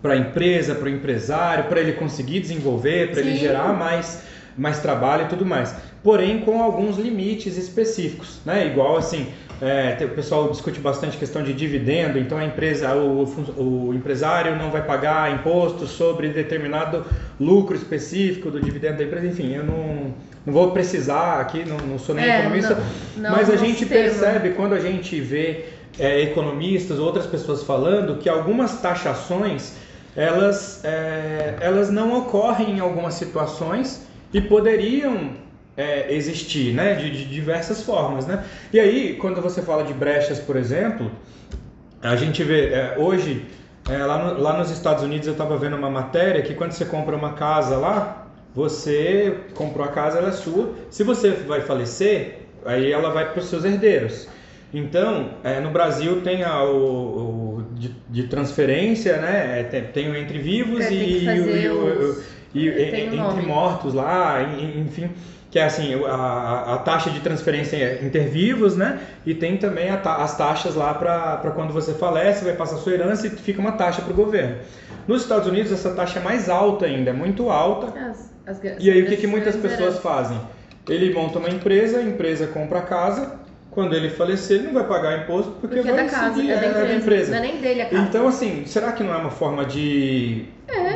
para a empresa, para o empresário, para ele conseguir desenvolver, para ele gerar mais trabalho e tudo mais. Porém com alguns limites específicos, né? Igual assim, o pessoal discute bastante questão de dividendo, então a empresa, o empresário não vai pagar imposto sobre determinado lucro específico do dividendo da empresa, enfim, eu não vou precisar aqui, não sou nem economista, mas a gente percebe quando a gente vê economistas ou outras pessoas falando que algumas taxações, elas não ocorrem em algumas situações e poderiam existir, né, de diversas formas, né? E aí, quando você fala de brechas, por exemplo, a gente vê hoje, lá nos Estados Unidos eu estava vendo uma matéria que quando você compra uma casa lá, você comprou a casa, ela é sua, se você vai falecer, aí ela vai para os seus herdeiros. Então, no Brasil tem de transferência, né, tem o entre vivos e entre mortos lá, enfim, que é assim, a taxa de transferência é intervivos, né? E tem também as taxas lá para quando você falece, vai passar a sua herança e fica uma taxa para o governo. Nos Estados Unidos essa taxa é mais alta ainda, é muito alta. E aí o que muitas pessoas fazem? Ele monta uma empresa, a empresa compra a casa, quando ele falecer, ele não vai pagar imposto porque vai é da casa, seguir, é da empresa. Não é nem dele a casa. Então, assim, será que não é uma forma de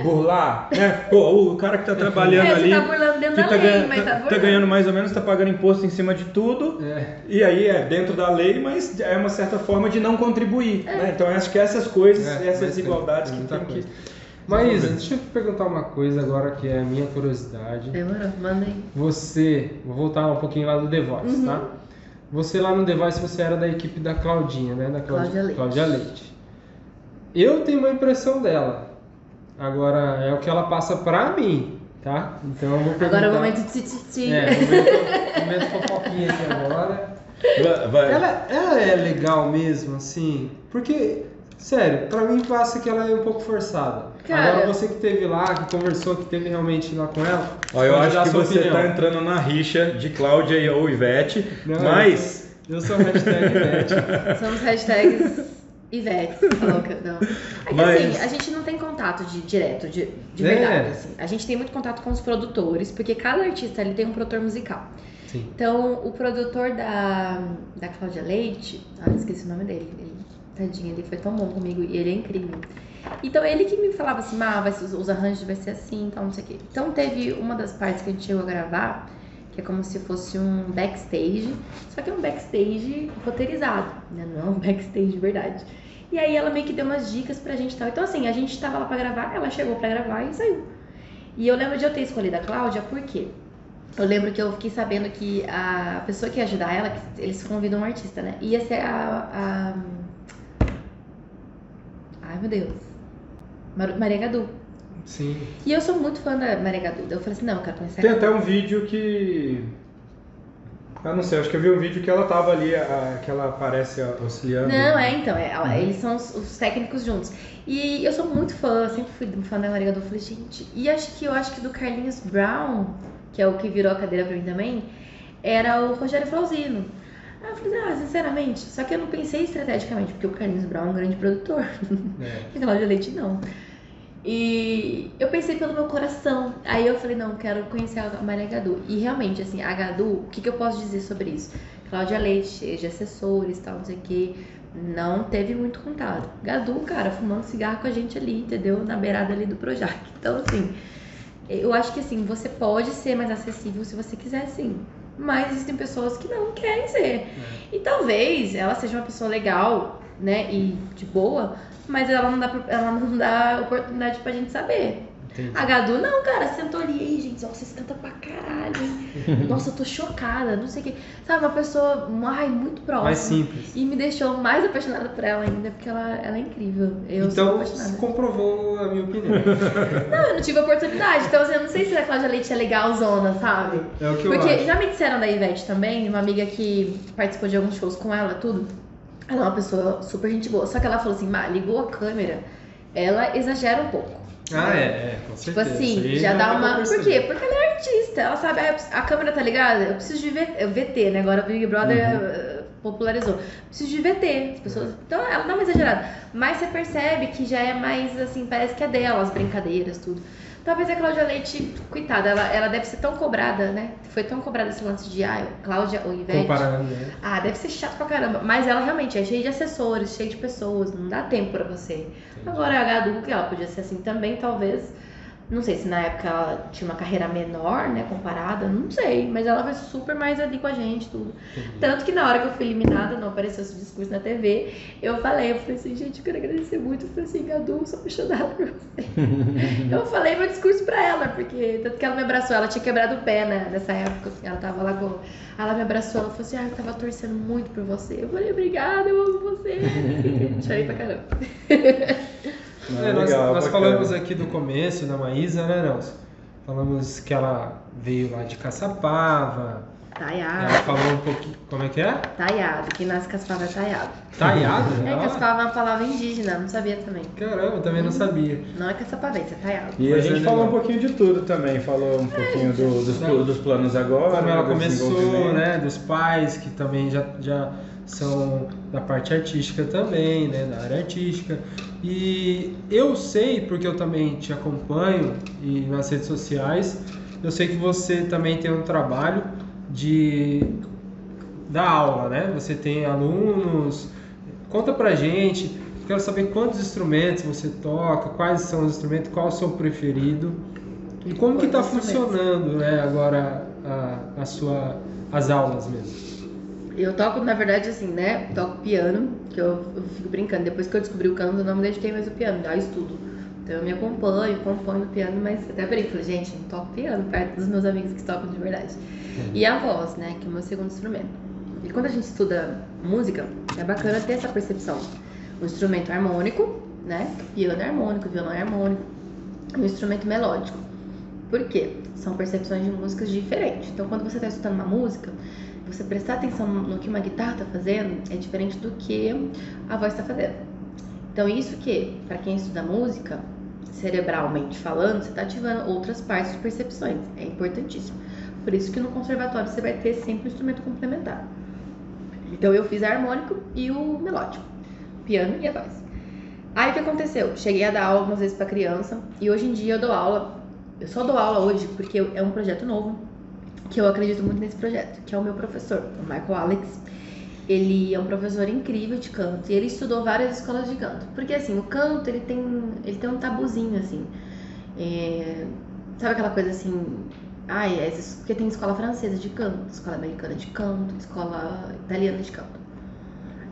burlar? Né? Pô, o cara que tá trabalhando ali, tá burlando dentro da lei, mas tá ganhando mais ou menos, tá pagando imposto em cima de tudo, e aí é dentro da lei, mas é uma certa forma de não contribuir. Né? Então, eu acho que essas coisas, essas desigualdades que tem que... Maísa, deixa eu te perguntar uma coisa agora que é a minha curiosidade. Demorou, manda aí. Vou voltar um pouquinho lá do The Voice, tá? Você lá no The Voice, você era da equipe da Claudinha, né? Da Cláudia Leite. Eu tenho uma impressão dela. Agora, é o que ela passa pra mim, tá? Então eu vou perguntar... Agora é o momento de tititi. Momento fofoquinha aqui agora. Vai. Ela é legal mesmo, assim? Porque... Sério, pra mim passa que ela é um pouco forçada. Cara, agora você que esteve lá, que conversou, que teve realmente lá com ela... eu acho que você tá entrando na rixa de Cláudia ou Ivete, mas... Eu sou hashtag Ivete. Somos hashtags Ivete. Não. Assim, a gente não tem contato direto, de verdade. Assim. A gente tem muito contato com os produtores, porque cada artista ele tem um produtor musical. Sim. Então, o produtor da Cláudia Leite... esqueci o nome dele. Tadinho, ele foi tão bom comigo e ele é incrível. Então ele que me falava assim, os arranjos vai ser assim, tal, não sei o quê. Então teve uma das partes que a gente chegou a gravar, que é como se fosse um backstage, só que é um backstage roteirizado, né? Não é um backstage de verdade. E aí ela meio que deu umas dicas pra gente e tal. Então assim, a gente tava lá pra gravar, ela chegou pra gravar e saiu. E eu lembro de eu ter escolhido a Cláudia, por quê? Eu lembro que eu fiquei sabendo que a pessoa que ia ajudar ela, que eles convidam um artista, né? Ia ser ai, meu Deus. Maria Gadu. Sim. E eu sou muito fã da Maria Gadu. Eu falei assim, não, eu quero conhecer a Tem Gadu. até um vídeo que... Eu não sei, acho que eu vi um vídeo que ela tava ali, que ela aparece auxiliando. Não, então, eles são os técnicos juntos. E eu sou muito fã, sempre fui fã da Maria Gadu. Eu falei, gente... E eu acho que do Carlinhos Brown, que é o que virou a cadeira pra mim também, era o Rogério Flauzino. Aí eu falei, sinceramente, só que eu não pensei estrategicamente, porque o Carlinhos Brown é um grande produtor. E a Cláudia Leite não. E eu pensei pelo meu coração. Aí eu falei, não, quero conhecer a Maria Gadu. E realmente, assim, a Gadu, o que eu posso dizer sobre isso? Cláudia Leite, cheia de assessores, tal, não sei o que, não teve muito contato. Gadu, cara, fumando cigarro com a gente ali, entendeu? Na beirada ali do Projac. Então, assim, eu acho que, assim, você pode ser mais acessível se você quiser, sim. Mas existem pessoas que não querem ser. E talvez ela seja uma pessoa legal, né, e de boa, mas ela não dá oportunidade pra gente saber. Entendi. A Gadu não, cara, sentou ali, aí, gente, nossa, vocês cantam pra caralho, hein? Nossa, eu tô chocada, não sei o que. Sabe, uma pessoa muito próxima. Mais simples. E me deixou mais apaixonada por ela ainda, porque ela é incrível. Eu então, sou apaixonada. Comprovou a minha opinião. Não, eu não tive oportunidade, então assim, eu não sei se a Cláudia Leite é legalzona, sabe? É o que eu porque acho. Já me disseram da Ivete também, uma amiga que participou de alguns shows com ela, tudo. Ela é uma pessoa super gente boa, só que ela falou assim, ligou a câmera, ela exagera um pouco. Com certeza. Tipo assim, já dá uma... Por quê? Porque ela é artista, ela sabe, a câmera tá ligada, eu preciso de VT, né? Agora o Big Brother popularizou. Preciso de VT, as pessoas... Então ela dá uma exagerada. Mas você percebe que já é mais, assim, parece que é dela, as brincadeiras, tudo. Talvez a Cláudia Leite, coitada, ela deve ser tão cobrada, né? Foi tão cobrada esse lance de Cláudia ou Ivete. Comparando, né? Deve ser chato pra caramba. Mas ela realmente é cheia de assessores, cheia de pessoas, não dá tempo pra você. Entendi. Agora a Gadu, que ela podia ser assim também, talvez. Não sei se na época ela tinha uma carreira menor, né, comparada, não sei. Mas ela foi super mais ali com a gente, tudo. Entendi. Tanto que na hora que eu fui eliminada, não apareceu esse discurso na TV, eu falei assim, gente, eu quero agradecer muito. Eu falei assim, Gadu, sou apaixonada por você. Eu falei meu discurso pra ela, porque tanto que ela me abraçou, ela tinha quebrado o pé, né, nessa época, assim, ela tava lá com... Ela me abraçou, ela falou assim, eu tava torcendo muito por você. Eu falei, obrigada, eu amo você. Chorei pra caramba. Nós falamos aqui do começo da Maísa, né, Nelson? Falamos que ela veio lá de Caçapava. Taiado. Ela falou um pouquinho... Como é que é? Taiado, que nasce Caçapava é taiado. Taiado? Caçapava é uma palavra indígena, não sabia também. Caramba, também não sabia. Não é caçapavense, é taiado. E a gente falou um pouquinho de tudo também, falou um pouquinho dos planos agora. Como ela começou, né, dos pais, que também já são da parte artística também, né, da área artística. E eu sei, porque eu também te acompanho e nas redes sociais, eu sei que você também tem um trabalho de da aula, né? Você tem alunos, conta pra gente, quero saber quantos instrumentos você toca, quais são os instrumentos, qual é o seu preferido e como que está funcionando, né, agora as aulas mesmo. Eu toco, na verdade, assim, né, toco piano, que eu fico brincando, depois que eu descobri o canto eu não me dediquei mais ao piano, já estudo. Então eu me acompanho, componho no piano, mas até brinco, gente, não toco piano perto dos meus amigos que tocam de verdade. E a voz, né, que é o meu segundo instrumento. E quando a gente estuda música, é bacana ter essa percepção. O instrumento harmônico, né, piano é harmônico, violão é harmônico, e o instrumento melódico. Por quê? São percepções de músicas diferentes. Então quando você está escutando uma música, você prestar atenção no que uma guitarra está fazendo é diferente do que a voz está fazendo. Então isso que, para quem estuda música, cerebralmente falando, você está ativando outras partes de percepções. É importantíssimo. Por isso que no conservatório você vai ter sempre um instrumento complementar. Então eu fiz harmônico e o melódico, piano e a voz. Aí o que aconteceu? Cheguei a dar aula algumas vezes para criança e hoje em dia eu dou aula. Eu só dou aula hoje porque é um projeto novo, que eu acredito muito nesse projeto, que é o meu professor, o Michael Alex. Ele é um professor incrível de canto e ele estudou várias escolas de canto. Porque assim, o canto, ele tem um tabuzinho, assim. Sabe aquela coisa assim... porque tem escola francesa de canto, escola americana de canto, escola italiana de canto.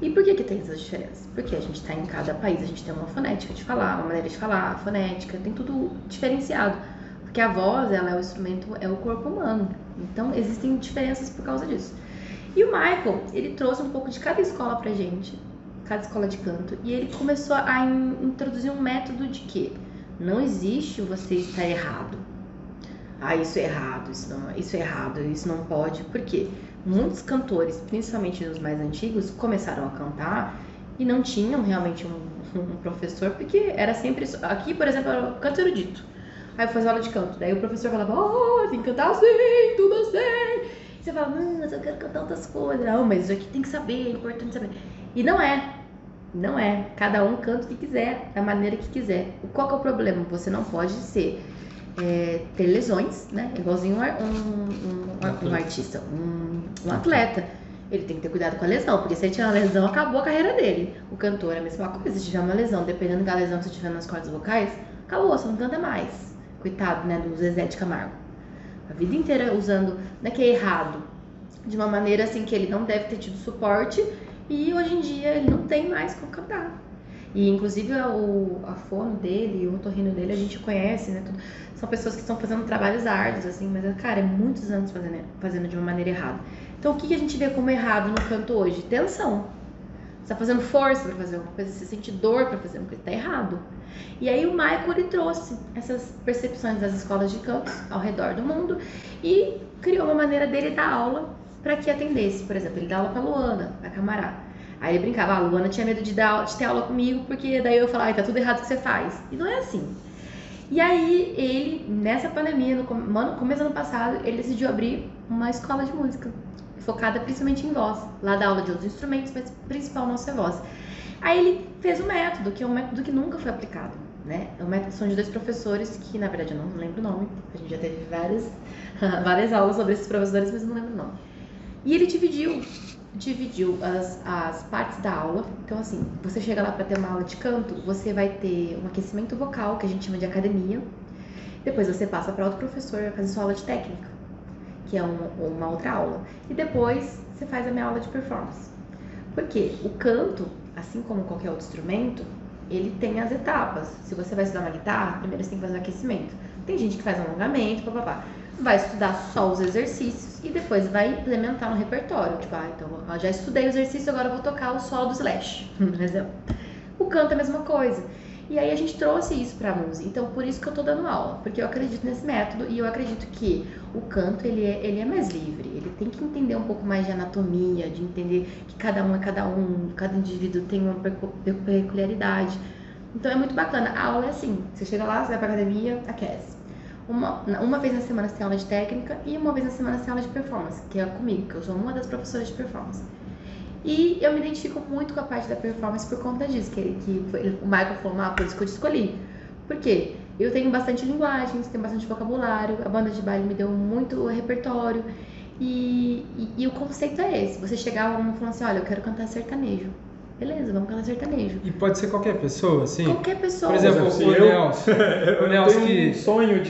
E por que tem essas diferenças? Porque a gente tá em cada país, a gente tem uma fonética de falar, uma maneira de falar, fonética, tem tudo diferenciado. Porque a voz, ela é o instrumento, é o corpo humano. Então, existem diferenças por causa disso. E o Michael, ele trouxe um pouco de cada escola pra gente, cada escola de canto, e ele começou a introduzir um método de que não existe você estar errado. Isso é errado, isso é errado, isso não pode. Por quê? Muitos cantores, principalmente os mais antigos, começaram a cantar e não tinham realmente um professor, porque era sempre isso. Aqui, por exemplo, era o canto erudito. Aí eu fazia aula de canto, daí o professor falava, tem que cantar assim, tudo assim. E você fala, mas eu quero cantar outras coisas. Não, mas isso aqui tem que saber, é importante saber. E não é. Cada um canta o que quiser, da maneira que quiser. Qual que é o problema? Você não pode ter lesões, né? Igualzinho um artista, um atleta. Ele tem que ter cuidado com a lesão, porque se ele tiver uma lesão, acabou a carreira dele. O cantor é a mesma coisa, se tiver uma lesão, dependendo da lesão que você tiver nas cordas vocais, acabou, você não canta mais. Coitado, né, do Zezé de Camargo. A vida inteira usando, não é que é errado, de uma maneira assim que ele não deve ter tido suporte e hoje em dia ele não tem mais como cantar. E inclusive a fono dele e o otorrino dele a gente conhece, né? São pessoas que estão fazendo trabalhos árduos, assim, mas, cara, é muitos anos fazendo de uma maneira errada. Então o que a gente vê como errado no canto hoje? Tensão. Você tá fazendo força pra fazer uma coisa, você sente dor pra fazer uma coisa, tá errado. E aí o Michael, ele trouxe essas percepções das escolas de canto ao redor do mundo e criou uma maneira dele dar aula para que atendesse. Por exemplo, ele dá aula pra Luana, a Camará. Aí ele brincava, a Luana tinha medo de ter aula comigo, porque daí eu falava, tá tudo errado que você faz. E não é assim. E aí ele, nessa pandemia, no começo do ano passado, ele decidiu abrir uma escola de música, focada principalmente em voz. Lá dá aula de outros instrumentos, mas o principal nosso é voz. Aí ele fez um método, que é um método que nunca foi aplicado, né? É um método, são de 2 professores, que na verdade eu não lembro o nome, a gente já teve várias aulas sobre esses professores, mas eu não lembro o nome. E ele dividiu as partes da aula. Então assim, você chega lá para ter uma aula de canto, você vai ter um aquecimento vocal, que a gente chama de academia. Depois você passa para outro professor, vai fazer sua aula de técnica, que é uma outra aula. E depois você faz a minha aula de performance. Porque o canto, assim como qualquer outro instrumento, ele tem as etapas. Se você vai estudar uma guitarra, primeiro você tem que fazer o aquecimento. Tem gente que faz alongamento, papapá. Vai estudar só os exercícios e depois vai implementar no repertório. Tipo, então eu já estudei o exercício, agora eu vou tocar o solo do Slash, por exemplo. O canto é a mesma coisa. E aí a gente trouxe isso pra música. Então por isso que eu tô dando aula, porque eu acredito nesse método e eu acredito que o canto ele é mais livre. Ele tem que entender um pouco mais de anatomia, de entender que cada um é cada indivíduo tem uma peculiaridade. Então é muito bacana. A aula é assim, você chega lá, você vai pra academia, aquece. Uma vez na semana você tem aula de técnica e uma vez na semana você tem aula de performance, que é comigo, que eu sou uma das professoras de performance. E eu me identifico muito com a parte da performance por conta disso, o Michael falou, por isso que eu te escolhi. Por quê? Eu tenho bastante linguagens, tenho bastante vocabulário, a banda de baile me deu muito repertório. E o conceito é esse. Você chegar e falar assim, olha, eu quero cantar sertanejo. Beleza, vamos cantar sertanejo. E pode ser qualquer pessoa, assim? Qualquer pessoa. Por exemplo, o Nelson. O Nelson tenho um sonho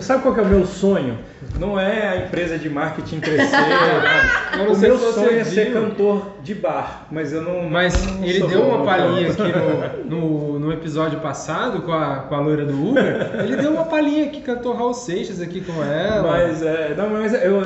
sabe qual que é o meu sonho? Não é a empresa de marketing crescer. O meu sonho é ser cantor de bar, mas eu não. Mas não ele deu uma palhinha aqui no episódio passado com a loira do Uber. Ele deu uma palhinha que cantou Raul Seixas aqui com ela. Mas eu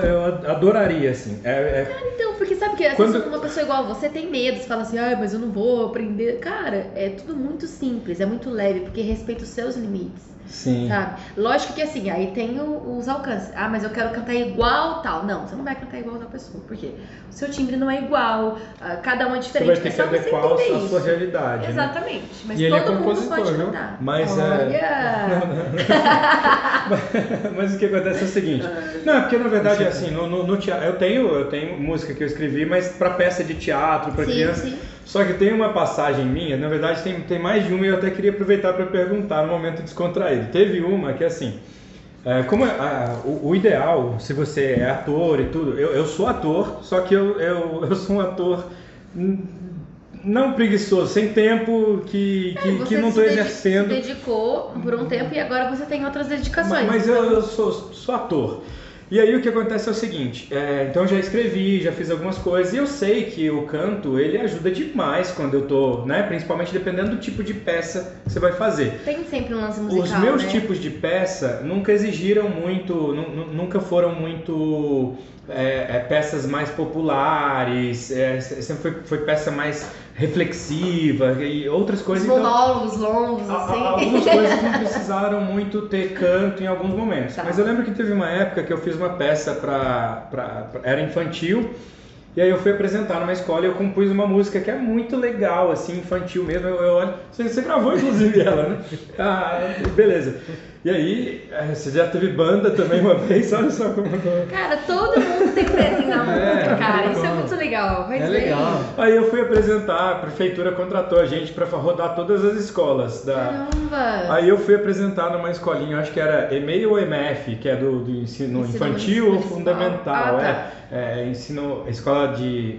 adoraria, assim. Cara, então, porque sabe que uma pessoa igual você tem medo, você fala assim, mas eu não vou aprender. Cara, é tudo muito simples, é muito leve, porque respeita os seus limites. Sim. Sabe? Lógico que assim, aí tem os alcances. Mas eu quero cantar igual tal. Não, você não vai cantar igual tal pessoa. Por quê? O seu timbre não é igual, cada um é diferente. Você vai ter que adequar a sua realidade. Exatamente. Né? Mas e todo ele é mundo compositor, pode não? cantar. Mas mas o que acontece é o seguinte. Não, porque na verdade assim, no teatro, eu tenho música que eu escrevi, mas para peça de teatro, para criança. Sim. Só que tem uma passagem minha, na verdade tem mais de uma e eu até queria aproveitar para perguntar no momento descontraído. Teve uma que assim, o ideal, se você é ator e tudo, eu sou ator, só que eu sou um ator não preguiçoso, sem tempo, que não estou exercendo. Você dedicou por um tempo e agora você tem outras dedicações. Mas eu sou ator. E aí o que acontece é o seguinte, então eu já escrevi, já fiz algumas coisas e eu sei que o canto, ele ajuda demais quando eu tô, né, principalmente dependendo do tipo de peça que você vai fazer. Tem sempre um lance musical, Os meus né? tipos de peça nunca exigiram muito, nunca foram muito peças mais populares, sempre foi peça mais reflexiva e outras coisas. Monólogos longos, assim. Algumas coisas não precisaram muito ter canto em alguns momentos. Tá. Mas eu lembro que teve uma época que eu fiz uma peça era infantil, e aí eu fui apresentar numa escola e eu compus uma música que é muito legal, assim, infantil mesmo. Eu olho, você gravou inclusive ela, né? Beleza. E aí, você já teve banda também uma vez, olha só como... Cara, todo mundo tem que ter assim na música, cara. Isso é muito legal. Vai dizer. Legal. Aí eu fui apresentar, a prefeitura contratou a gente para rodar todas as escolas. Caramba! Aí eu fui apresentar numa escolinha, acho que era EMEI ou EMF, que é do ensino infantil ou fundamental. Tá. Escola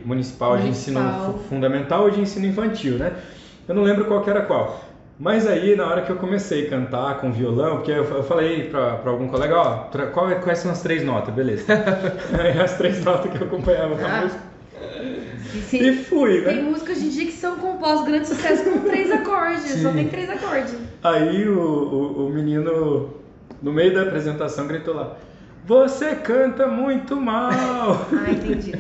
municipal de ensino fundamental ou de ensino infantil, né? Eu não lembro qual que era qual. Mas aí, na hora que eu comecei a cantar com violão, porque eu falei pra algum colega, quais são as 3 notas, beleza. Aí as 3 notas que eu acompanhava com a música. E fui, né? Tem músicas de dia que são compostas grande sucesso com 3 acordes, só tem 3 acordes. Aí o menino, no meio da apresentação, gritou lá, você canta muito mal! Entendi.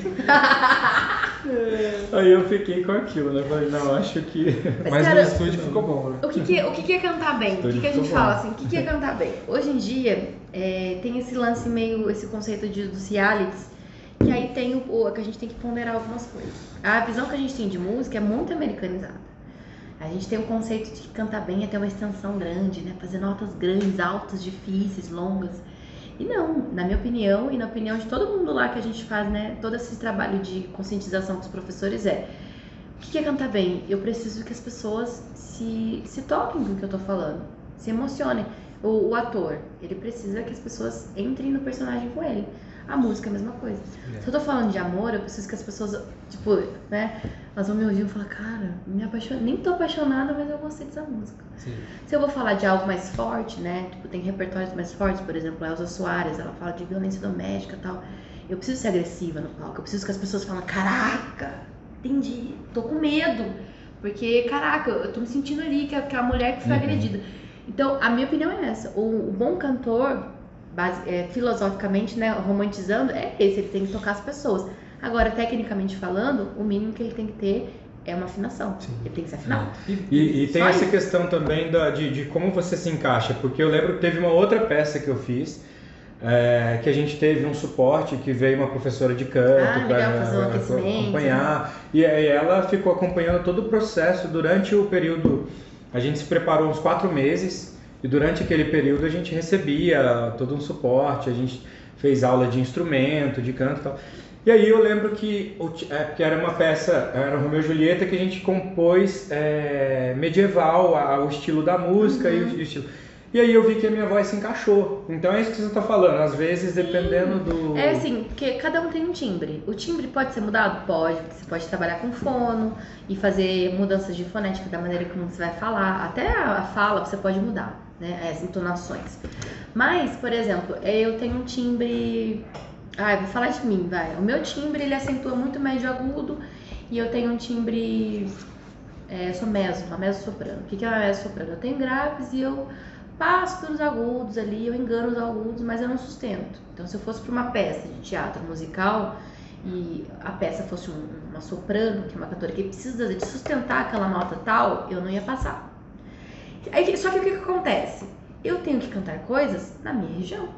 Aí eu fiquei com aquilo, né? Falei, não, acho que... Mas no estúdio ficou bom, né? O que é cantar bem? O que a gente fala assim? O que é cantar bem? Hoje em dia, tem esse lance meio, esse conceito dos realities, que aí tem que a gente tem que ponderar algumas coisas. A visão que a gente tem de música é muito americanizada. A gente tem o conceito de que cantar bem é ter uma extensão grande, né? Fazer notas grandes, altas, difíceis, longas. E não, na minha opinião e na opinião de todo mundo lá que a gente faz, né, todo esse trabalho de conscientização com os professores o que é cantar bem? Eu preciso que as pessoas se toquem com o que eu tô falando, se emocionem. O ator, ele precisa que as pessoas entrem no personagem com ele. A música é a mesma coisa. Se eu tô falando de amor, eu preciso que as pessoas, tipo, né, elas vão me ouvir e falar, cara, nem tô apaixonada, mas eu gostei dessa música. Sim. Se eu vou falar de algo mais forte, né, tipo, tem repertórios mais fortes, por exemplo, a Elza Soares, ela fala de violência doméstica e tal. Eu preciso ser agressiva no palco, eu preciso que as pessoas falem, caraca, entendi, tô com medo, porque, caraca, eu tô me sentindo ali, que é a mulher que foi agredida. Então, a minha opinião é essa, o bom cantor, filosoficamente, né, romantizando, ele tem que tocar as pessoas. Agora, tecnicamente falando, o mínimo que ele tem que ter é uma afinação. Sim. Ele tem que ser afinado. E tem essa questão também de como você se encaixa, porque eu lembro que teve uma outra peça que eu fiz, que a gente teve um suporte, que veio uma professora de canto para acompanhar, e ela ficou acompanhando todo o processo durante o período. A gente se preparou uns 4 meses, e durante aquele período a gente recebia todo um suporte, a gente fez aula de instrumento, de canto e tal. E aí eu lembro que era uma peça, era o Romeu e Julieta, que a gente compôs medieval, o estilo da música e o estilo. E aí eu vi que a minha voz se encaixou. Então é isso que você está falando, às vezes dependendo do... É assim, porque cada um tem um timbre. O timbre pode ser mudado? Pode, porque você pode trabalhar com fono e fazer mudanças de fonética da maneira como você vai falar. Até a fala você pode mudar, né? As entonações. Mas, por exemplo, eu tenho um timbre... eu vou falar de mim, vai. O meu timbre, ele acentua muito médio agudo e eu tenho um timbre... sou uma mezzo-soprano. O que é uma mezzo-soprano? Eu tenho graves e eu passo pelos agudos ali, eu engano os agudos, mas eu não sustento. Então, se eu fosse para uma peça de teatro musical e a peça fosse uma soprano, que é uma cantora que precisa de sustentar aquela nota tal, eu não ia passar. Só que o que acontece? Eu tenho que cantar coisas na minha região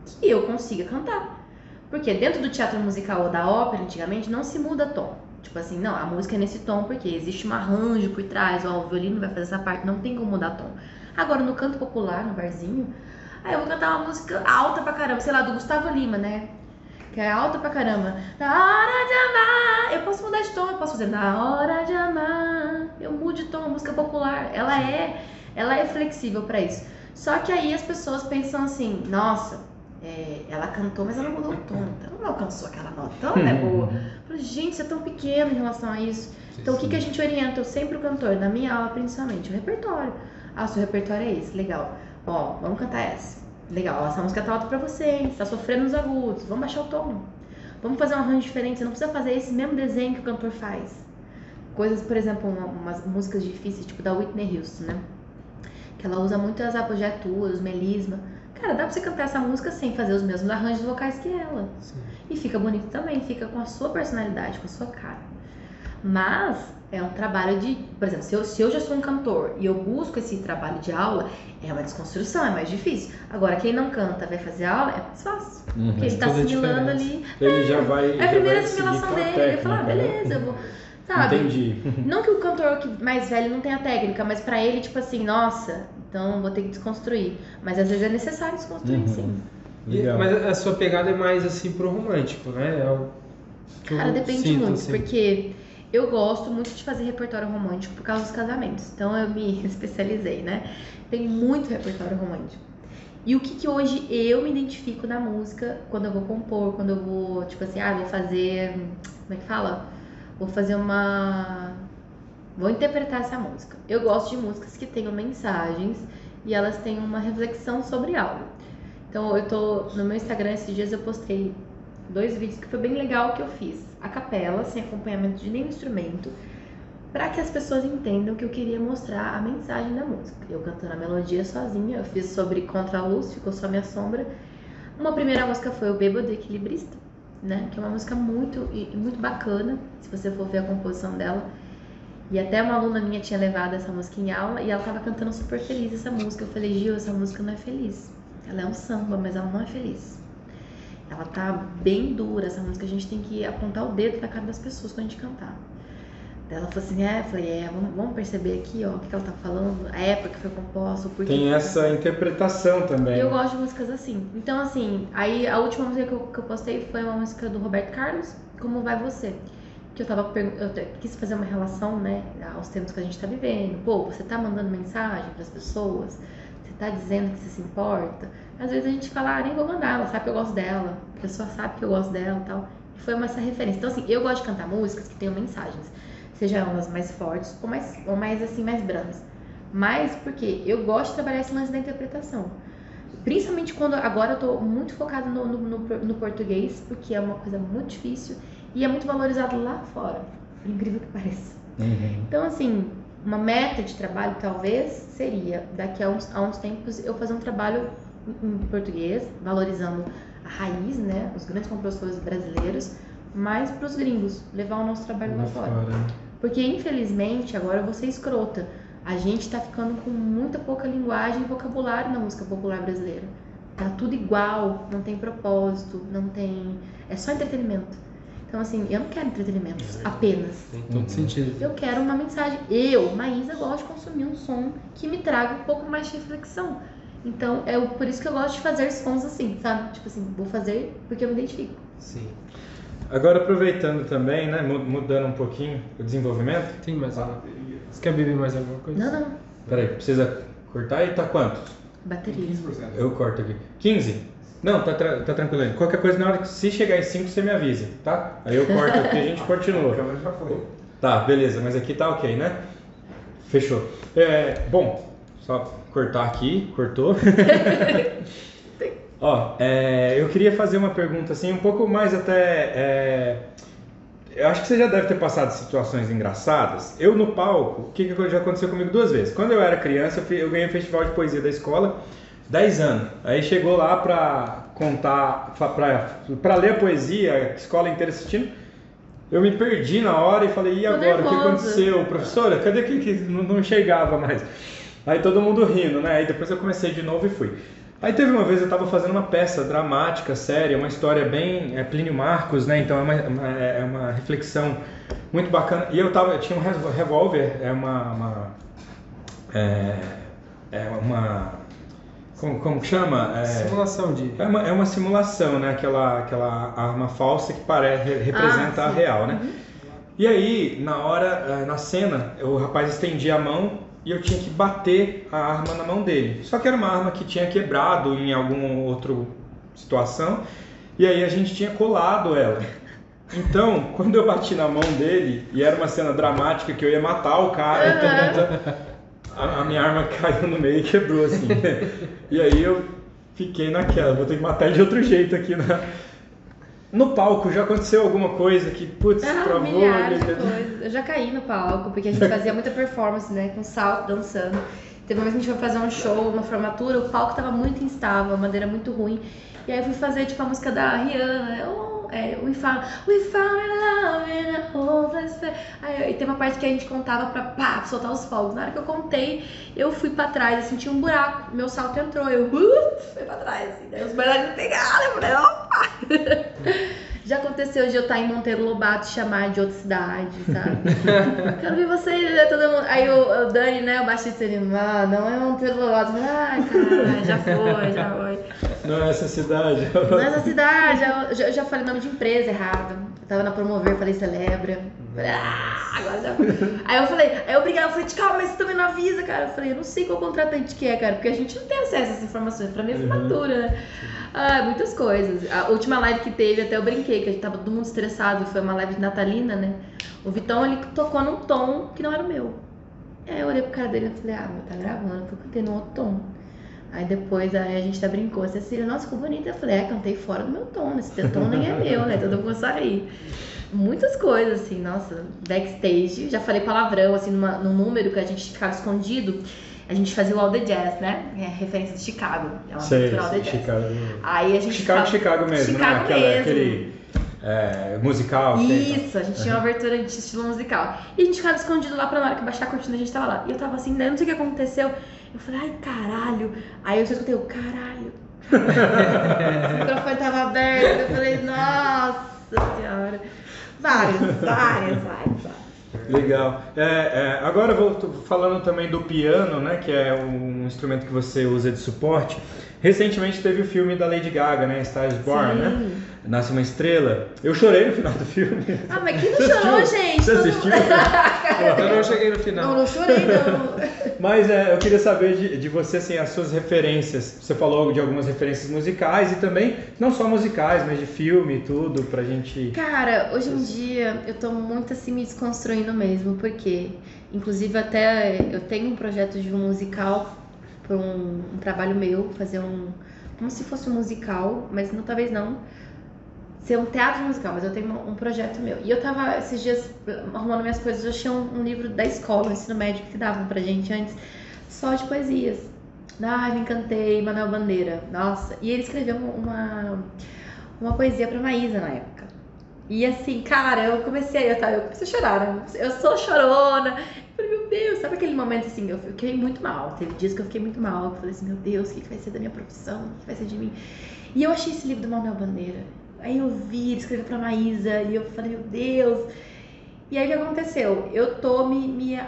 que eu consiga cantar. Porque dentro do teatro musical ou da ópera, antigamente, não se muda tom. Tipo assim, não, a música é nesse tom porque existe um arranjo por trás, o violino vai fazer essa parte, não tem como mudar tom. Agora, no canto popular, no barzinho, aí eu vou cantar uma música alta pra caramba, sei lá, do Gustavo Lima, né? Que é alta pra caramba. Na hora de amar, eu posso mudar de tom, eu posso fazer na hora de amar, eu mudo de tom, a música popular, ela é flexível pra isso. Só que aí as pessoas pensam assim, nossa, ela cantou, mas ela mudou o tom, então ela não alcançou aquela nota, então não é boa. Eu falei, gente, você é tão pequeno em relação a isso. Então o que a gente orienta? Eu sempre o cantor, na minha aula principalmente, o repertório. O seu repertório é esse, legal. Ó, vamos cantar essa. Legal, essa música tá alta pra você, hein? Você tá sofrendo nos agudos, vamos baixar o tom. Vamos fazer um arranjo diferente, você não precisa fazer esse mesmo desenho que o cantor faz. Coisas, por exemplo, umas músicas difíceis, tipo da Whitney Houston, né? Que ela usa muito as apogiaturas, melisma. Cara, dá pra você cantar essa música sem fazer os mesmos arranjos vocais que ela. Sim. E fica bonito também, fica com a sua personalidade, com a sua cara. Mas é um trabalho de... Por exemplo, se eu já sou um cantor e eu busco esse trabalho de aula, é uma desconstrução, é mais difícil. Agora, quem não canta vai fazer aula, é mais fácil. Porque ele tá assimilando ali... Ele já vai... É a primeira assimilação dele. Ele fala, beleza, eu vou... Sabe? Entendi. Não que o cantor mais velho não tenha técnica, mas pra ele, tipo assim, nossa, então vou ter que desconstruir. Mas às vezes é necessário desconstruir, sim. Mas a sua pegada é mais assim pro romântico, né? Cara, depende muito, assim. porque eu gosto muito de fazer repertório romântico por causa dos casamentos. Então eu me especializei, né? Tem muito repertório romântico. E o que hoje eu me identifico na música quando eu vou compor, quando eu vou, tipo assim, vou fazer... Como é que fala? Vou interpretar essa música. Eu gosto de músicas que tenham mensagens e elas têm uma reflexão sobre algo. Então, no meu Instagram esses dias eu postei 2 vídeos que foi bem legal que eu fiz. A capela, sem acompanhamento de nenhum instrumento, para que as pessoas entendam que eu queria mostrar a mensagem da música. Eu cantando a melodia sozinha, eu fiz sobre Contraluz, ficou só minha sombra. Uma primeira música foi o Bêbado Equilibrista, né? Que é uma música muito bacana, se você for ver a composição dela. E até uma aluna minha tinha levado essa música em aula e ela tava cantando super feliz essa música. Eu falei, Gil, essa música não é feliz. Ela é um samba, mas ela não é feliz. Ela tá bem dura, essa música a gente tem que apontar o dedo na cara das pessoas quando a gente cantar. Ela falou assim, eu falei, vamos perceber aqui, ó, o que ela tá falando, a época que foi composta, o porquê. Tem essa interpretação também. Eu gosto de músicas assim. Então, assim, aí a última música que eu postei foi uma música do Roberto Carlos, Como Vai Você? Que eu quis fazer uma relação, né, aos tempos que a gente tá vivendo. Pô, você tá mandando mensagem pras pessoas, você tá dizendo que você se importa. Às vezes a gente fala, nem vou mandar, ela sabe que eu gosto dela, a pessoa sabe que eu gosto dela e tal. E foi essa referência. Então, assim, eu gosto de cantar músicas que tenham mensagens. Seja elas mais fortes ou mais assim, mais brandas. Mas porque eu gosto de trabalhar esse lance da interpretação. Principalmente quando agora eu tô muito focada no português, porque é uma coisa muito difícil e é muito valorizado lá fora, por incrível que pareça. Então, assim, uma meta de trabalho talvez seria, daqui a uns tempos, eu fazer um trabalho em português, valorizando a raiz, né, os grandes compositores brasileiros, mas para os gringos, levar o nosso trabalho lá fora. Porque, infelizmente, agora eu vou ser escrota, a gente tá ficando com muita pouca linguagem e vocabulário na música popular brasileira. Tá tudo igual, não tem propósito, não tem... É só entretenimento. Então, assim, eu não quero entretenimento apenas. Tem todo sentido. Eu quero uma mensagem. Maísa, gosto de consumir um som que me traga um pouco mais de reflexão. Então, é por isso que eu gosto de fazer sons assim, sabe? Tipo assim, vou fazer porque eu me identifico. Sim. Agora, aproveitando também, né, mudando um pouquinho o desenvolvimento. Tem mais alguma? Você quer beber mais alguma coisa? Não. Peraí, precisa cortar e tá quanto? Bateria. 15%. Eu corto aqui. 15? Não, tá tranquilo aí. Qualquer coisa, na hora que se chegar em 5, você me avisa, tá? Aí eu corto aqui e a gente continua. A câmera já foi. Tá, beleza, mas aqui tá ok, né? Fechou. Bom, só cortar aqui, cortou. Ó, eu queria fazer uma pergunta assim, um pouco mais até... eu acho que você já deve ter passado situações engraçadas. Eu no palco, o que já aconteceu comigo 2 vezes? Quando eu era criança, eu ganhei o festival de poesia da escola, 10 anos. Aí chegou lá pra contar, pra ler a poesia, a escola inteira assistindo. Eu me perdi na hora e falei, e agora? O que aconteceu? Professora, cadê que não enxergava mais? Aí todo mundo rindo, né? Aí depois eu comecei de novo e fui. Aí teve uma vez eu estava fazendo uma peça dramática, séria, uma história bem Plínio Marcos, né? Então é uma reflexão muito bacana. E eu tinha um revólver, como que chama? Simulação de... É uma simulação, né? Aquela arma falsa que representa a real, né? E aí, na cena, o rapaz estendia a mão e eu tinha que bater a arma na mão dele. Só que era uma arma que tinha quebrado em alguma outra situação e aí a gente tinha colado ela. Então, quando eu bati na mão dele, e era uma cena dramática que eu ia matar o cara, a minha arma caiu no meio e quebrou assim. E aí eu fiquei naquela, vou ter que matar ele de outro jeito aqui no palco. Já aconteceu alguma coisa que, travou? Milhares de coisas. Eu já caí no palco, porque a gente fazia muita performance, né, com salto, dançando. Teve uma vez que a gente foi fazer um show, uma formatura, o palco tava muito instável, a madeira muito ruim. E aí eu fui fazer, tipo, a música da Rihanna, We found love in a hopeless place. Aí tem uma parte que a gente contava pra soltar os fogos. Na hora que eu contei, eu fui pra trás, eu senti um buraco, meu salto entrou, eu fui pra trás, assim, daí os bailarinos pegaram, eu falei, opa! Já aconteceu de eu estar em Monteiro Lobato e chamar de outra cidade, sabe? Quero ver vocês, né? Todo mundo. Aí o Dani, né, o baixista, ele, não é Monteiro Lobato. Ai, cara, já foi. Não é essa cidade. Não é essa cidade. Eu já falei nome de empresa errado. Eu tava na Promover, falei Celebra. Agora já foi. Aí eu briguei, eu falei, calma, mas você também não avisa, cara. Eu falei, eu não sei qual contratante que é, cara, porque a gente não tem acesso a essas informações. Pra mim é assinatura, né? Muitas coisas. A última live que teve, até eu brinquei, que a gente tava todo mundo estressado, foi uma live de natalina, né? O Vitão, ele tocou num tom que não era o meu. Aí eu olhei pro cara dele e falei, meu, tá gravando, porque eu cantei num outro tom. Aí depois a gente até brincou, a Cecília, nossa, ficou bonita. Eu falei, cantei fora do meu tom, esse teu tom nem é meu, né? Todo mundo começou a rir. Muitas coisas, assim, nossa, backstage, já falei palavrão, assim, num número que a gente ficava escondido. A gente fazia o All The Jazz, né? É referência de Chicago. É uma cultura All The Jazz. Chicago. Aí a gente Chicago mesmo, Chicago né? mesmo. Aquele musical. Isso, a gente tinha uma abertura de estilo musical. E a gente ficava escondido lá pra na hora que baixar a cortina a gente tava lá. E eu tava assim, daí não sei o que aconteceu. Eu falei, ai, caralho. Aí eu só escutei o caralho. O microfone tava aberto. Eu falei, nossa senhora. Várias. Legal. Agora eu vou falando também do piano, né, que é um instrumento que você usa de suporte. Recentemente teve o filme da Lady Gaga, né, Star is Born, né? Nasce uma Estrela. Eu chorei no final do filme. Mas quem não chorou, gente? Você assistiu? Eu não cheguei no final. Não chorei, não. Mas eu queria saber de você, assim, as suas referências. Você falou de algumas referências musicais e também, não só musicais, mas de filme e tudo, pra gente... Cara, hoje em dia eu tô muito assim me desconstruindo mesmo, porque inclusive até eu tenho um projeto de um musical para um trabalho meu, fazer como se fosse um musical, mas talvez não ser um teatro musical, mas eu tenho um projeto meu. E eu tava esses dias arrumando minhas coisas, eu achei um livro da escola, um ensino médio que davam pra gente antes, só de poesias. Me encantei, Manuel Bandeira, nossa. E ele escreveu uma poesia pra Maísa na época. E assim, cara, eu comecei a chorar, né? Eu sou chorona. Eu falei, meu Deus, sabe aquele momento assim, eu fiquei muito mal. Teve dias que eu fiquei muito mal. Eu falei assim, meu Deus, o que vai ser da minha profissão? O que vai ser de mim? E eu achei esse livro do Manuel Bandeira. Aí eu vi, ele escreveu pra Maísa, e eu falei, meu Deus. E aí o que aconteceu? Eu tô me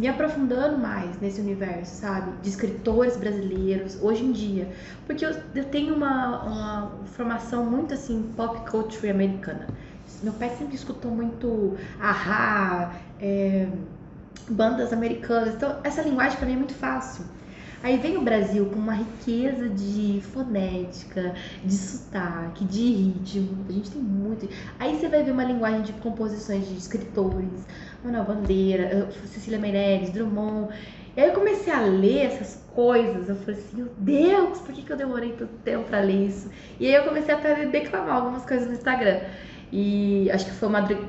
aprofundando mais nesse universo, sabe? De escritores brasileiros, hoje em dia. Porque eu tenho uma formação muito, assim, pop culture americana. Meu pai sempre escutou muito bandas americanas. Então, essa linguagem pra mim é muito fácil. Aí vem o Brasil com uma riqueza de fonética, de sotaque, de ritmo. A gente tem muito. Aí você vai ver uma linguagem de composições de escritores, Manuel Bandeira, Cecília Meirelles, Drummond. E aí eu comecei a ler essas coisas. Eu falei assim, meu Deus, por que eu demorei tanto tempo pra ler isso? E aí eu comecei até a declamar algumas coisas no Instagram. E acho que foi Madrigal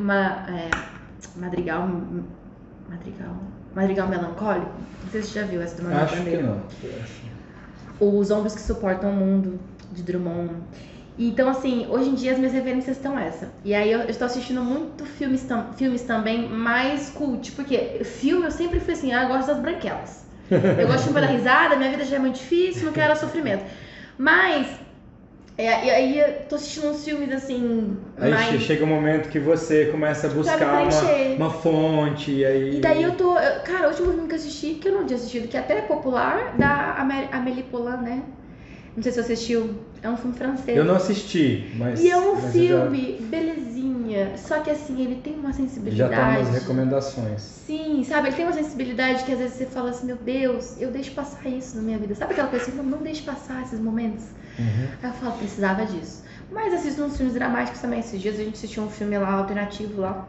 Melancólico. Não sei se você já viu essa do Manuel Bandeira. Acho que não. Os Ombros que Suportam o Mundo, de Drummond. Então, assim, hoje em dia as minhas referências estão essa. E aí eu estou assistindo muito filmes também mais cult. Porque filme eu sempre fui assim, eu gosto das branquelas. Eu gosto de filme da risada, minha vida já é muito difícil, não quero sofrimento. Mas... e aí eu tô assistindo uns filmes assim... Aí chega um momento que você começa a buscar uma fonte, e aí... E daí cara, o último filme que eu assisti, que eu não tinha assistido, que até é popular, da Amélie Poulain, né? Não sei se você assistiu, é um filme francês. Eu não assisti, mas... E é um filme belezinha, só que assim, ele tem uma sensibilidade... Já tá umas recomendações. Sim, sabe? Ele tem uma sensibilidade que às vezes você fala assim, meu Deus, eu deixo passar isso na minha vida. Sabe aquela coisa assim, não deixe passar esses momentos? Aí eu falo, precisava disso. Mas assisto uns filmes dramáticos também. Esses dias a gente assistiu um filme lá, alternativo lá,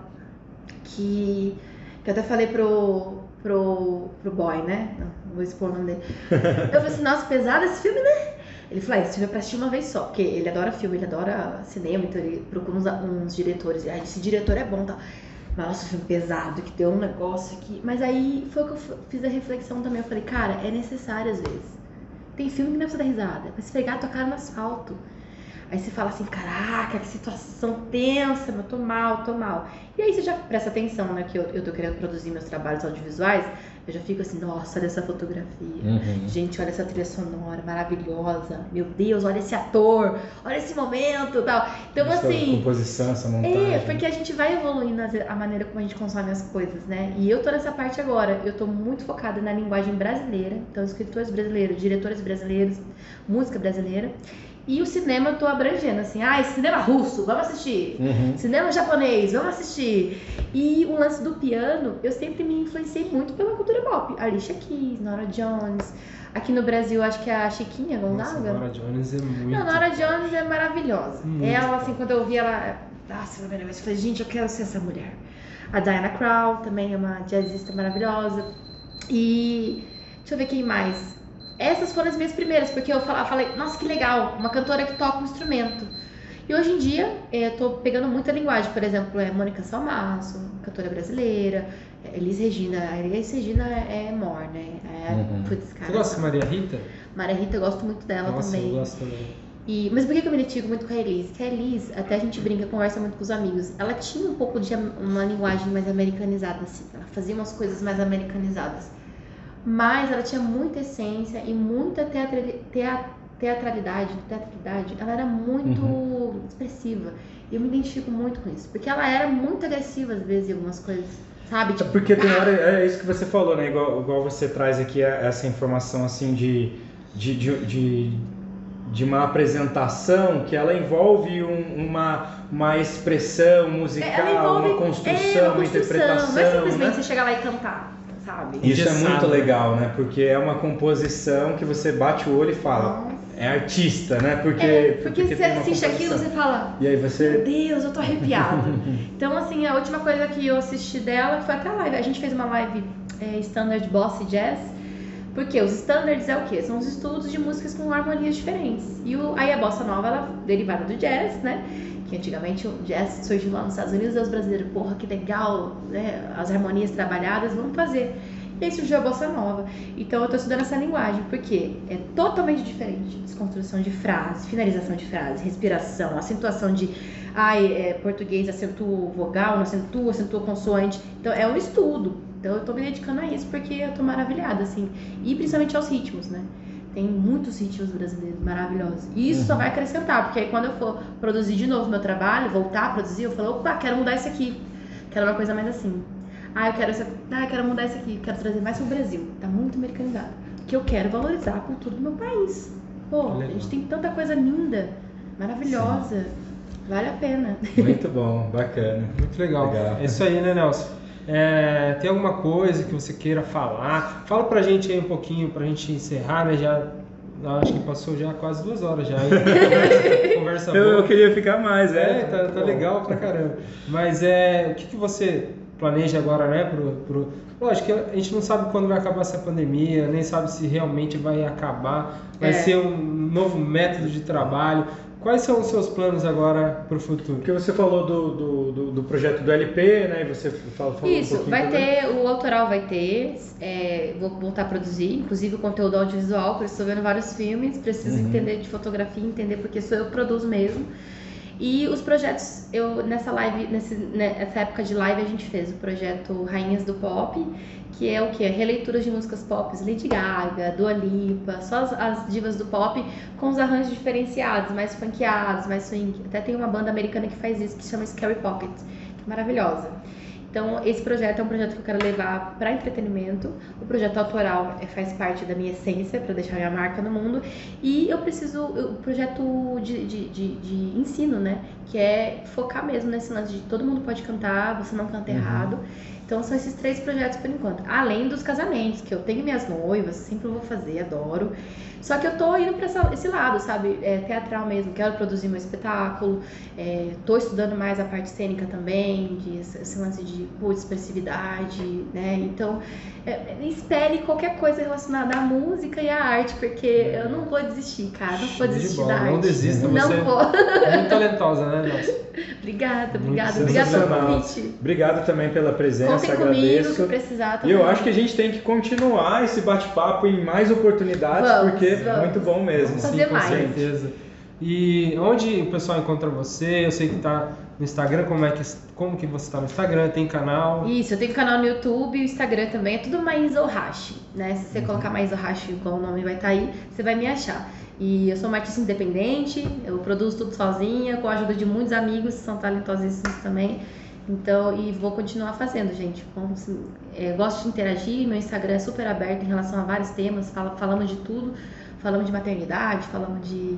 que eu até falei pro boy, né? Não vou expor o nome dele. Eu falei assim, nossa, pesado esse filme, né? Ele falou, esse filme é pra assistir uma vez só, porque ele adora filme, ele adora cinema, então ele procura uns diretores, esse diretor é bom, tá? Mas nossa, filme pesado, que deu um negócio aqui. Mas aí foi que eu fiz a reflexão também, eu falei, cara, é necessário às vezes. Tem filme que não precisa dar risada, vai esfregar a tua cara no asfalto. Aí você fala assim, caraca, que situação tensa, mas tô mal. E aí você já presta atenção, né, que eu tô querendo produzir meus trabalhos audiovisuais, eu já fico assim, nossa, olha essa fotografia. Gente, olha essa trilha sonora maravilhosa. Meu Deus, olha esse ator, olha esse momento e tal. Então, essa assim... composição, essa montagem. Porque a gente vai evoluindo a maneira como a gente consome as coisas, né? E eu tô nessa parte agora. Eu tô muito focada na linguagem brasileira. Então, escritores brasileiros, diretores brasileiros, música brasileira. E o cinema eu tô abrangendo, assim, cinema russo, vamos assistir. Cinema japonês, vamos assistir. E o lance do piano, eu sempre me influenciei muito pela cultura pop. Alicia Keys, Nora Jones. Aqui no Brasil, acho que é a Chiquinha Gonzaga. Nossa, Nora Jones é muito... Não, Nora Jones é maravilhosa. Ela, assim, quando eu vi ela... Nossa, eu falei, gente, eu quero ser essa mulher. A Diana Krall também é uma jazzista maravilhosa. E... deixa eu ver quem mais... Essas foram as minhas primeiras, porque eu falei, nossa, que legal, uma cantora que toca um instrumento. E hoje em dia, eu tô pegando muita linguagem, por exemplo, Mônica Salmaço, cantora brasileira, Elis Regina. A Elis Regina é mor, né? Putz, cara, você gosta de Maria Rita? Maria Rita, eu gosto muito dela também. Eu gosto também. Mas por que eu me identifico muito com a Elis? Porque a Elis, até a gente brinca, conversa muito com os amigos, ela tinha um pouco de uma linguagem mais americanizada, assim. Ela fazia umas coisas mais americanizadas. Mas ela tinha muita essência e muita teatralidade. Ela era muito expressiva. E eu me identifico muito com isso. Porque ela era muito agressiva, às vezes, em algumas coisas, sabe? Tipo, porque tem hora, é isso que você falou, né? Igual você traz aqui essa informação, assim, de uma apresentação que ela envolve uma expressão musical, uma construção, uma interpretação. Não é simplesmente você chegar lá e cantar. Sabe? Isso é muito legal, né? Porque é uma composição que você bate o olho e fala, é artista, né? Porque você assiste aquilo e você fala, e aí você... meu Deus, eu tô arrepiada. Então, assim, a última coisa que eu assisti dela foi até a live. A gente fez uma live Standard Bossa Jazz, porque os standards é o quê? São os estudos de músicas com harmonias diferentes. E aí a Bossa Nova, ela é derivada do jazz, né? Que antigamente o jazz surgiu lá nos Estados Unidos, e os brasileiros, porra, que legal, né? As harmonias trabalhadas, vamos fazer. E aí surgiu a Bossa Nova. Então eu tô estudando essa linguagem, porque é totalmente diferente. Desconstrução de frase, finalização de frase, respiração, acentuação de... português acentua vogal, não acentua consoante. Então é um estudo. Então eu tô me dedicando a isso, porque eu tô maravilhada, assim. E principalmente aos ritmos, né? Tem muitos ritmos brasileiros maravilhosos. E isso só vai acrescentar, porque aí quando eu for produzir de novo meu trabalho, voltar a produzir, eu falo, opa, quero mudar isso aqui. Quero uma coisa mais assim. Eu quero mudar isso aqui. Quero trazer mais pro Brasil. Tá muito americanizado. Que eu quero valorizar a cultura do meu país. Pô, a gente tem tanta coisa linda, maravilhosa. Sim. Vale a pena. Muito bom, bacana. Muito legal. É isso aí, né, Nelson? Tem alguma coisa que você queira falar? Fala pra gente aí um pouquinho, pra gente encerrar, né? Já acho que passou já quase 2 horas já. Conversa boa. Eu queria ficar mais, tá legal pra caramba. Mas o que você planeja agora, né? Lógico que a gente não sabe quando vai acabar essa pandemia, nem sabe se realmente vai acabar, vai ser um novo método de trabalho. Quais são os seus planos agora para o futuro? Porque você falou do projeto do LP, né? E você falou isso, um pouquinho vai também. ter, o autoral vai ter, vou voltar a produzir, inclusive o conteúdo audiovisual, porque eu estou vendo vários filmes, preciso entender de fotografia, entender porque sou eu que produzo mesmo. E os projetos, nessa época de live a gente fez o projeto Rainhas do Pop, que é o quê? Releituras de músicas pop, Lady Gaga, Dua Lipa, só as divas do pop com os arranjos diferenciados, mais funkeados, mais swing. Até tem uma banda americana que faz isso, que chama Scary Pocket, que é maravilhosa. Então, esse projeto é um projeto que eu quero levar para entretenimento. O projeto autoral faz parte da minha essência, para deixar minha marca no mundo. E eu preciso, o projeto de ensino, né? Que é focar mesmo nesse lance de todo mundo pode cantar, você não canta errado. Então, são esses 3 projetos por enquanto. Além dos casamentos, que eu tenho minhas noivas, sempre vou fazer, adoro. Só que eu tô indo pra esse lado, sabe? Teatral mesmo, quero produzir meu espetáculo, tô estudando mais a parte cênica também, esse lance de expressividade, né? Então, espere qualquer coisa relacionada à música e à arte, porque eu não vou desistir, cara, não vou desistir da arte. Não desista, não você vou. É muito talentosa, né, Nossa? Obrigada pelo convite. Obrigado também pela presença, Contem agradeço. Comigo, se precisar também. E eu acho que a gente tem que continuar esse bate-papo em mais oportunidades, porque é muito bom mesmo. Vamos fazer mais. Com certeza. E onde o pessoal encontra você? Eu sei que tá no Instagram, como que você tá no Instagram? Tem canal? Isso, eu tenho canal no YouTube e o Instagram também, é tudo Maísa Ohashi, né? Se você colocar Maísa Ohashi, igual o nome vai estar aí, você vai me achar. E eu sou uma artista independente, eu produzo tudo sozinha, com a ajuda de muitos amigos que são talentosíssimos também. Então, e vou continuar fazendo, gente. Gosto de interagir, meu Instagram é super aberto em relação a vários temas, falamos de tudo. Falamos de maternidade, falamos de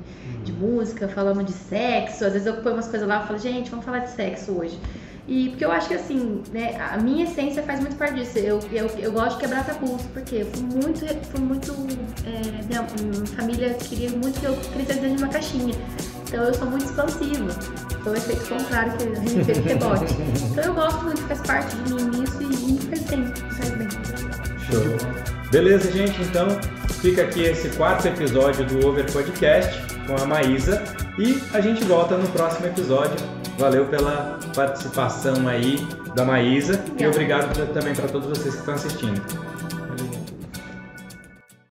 música, falamos de sexo. Às vezes eu ponho umas coisas lá e falo, gente, vamos falar de sexo hoje. E porque eu acho que assim, né, a minha essência faz muito parte disso. Eu gosto de quebrar tabus, porque eu fui muito minha família queria muito que eu crescesse dentro de uma caixinha. Então eu sou muito expansiva. Foi o efeito contrário que a gente teve rebote. Então eu gosto muito, faz parte de mim isso e faz bem. Show. Beleza, gente? Então fica aqui esse 4º episódio do Over Podcast com a Maísa e a gente volta no próximo episódio. Valeu pela participação aí da Maísa e obrigado também para todos vocês que estão assistindo.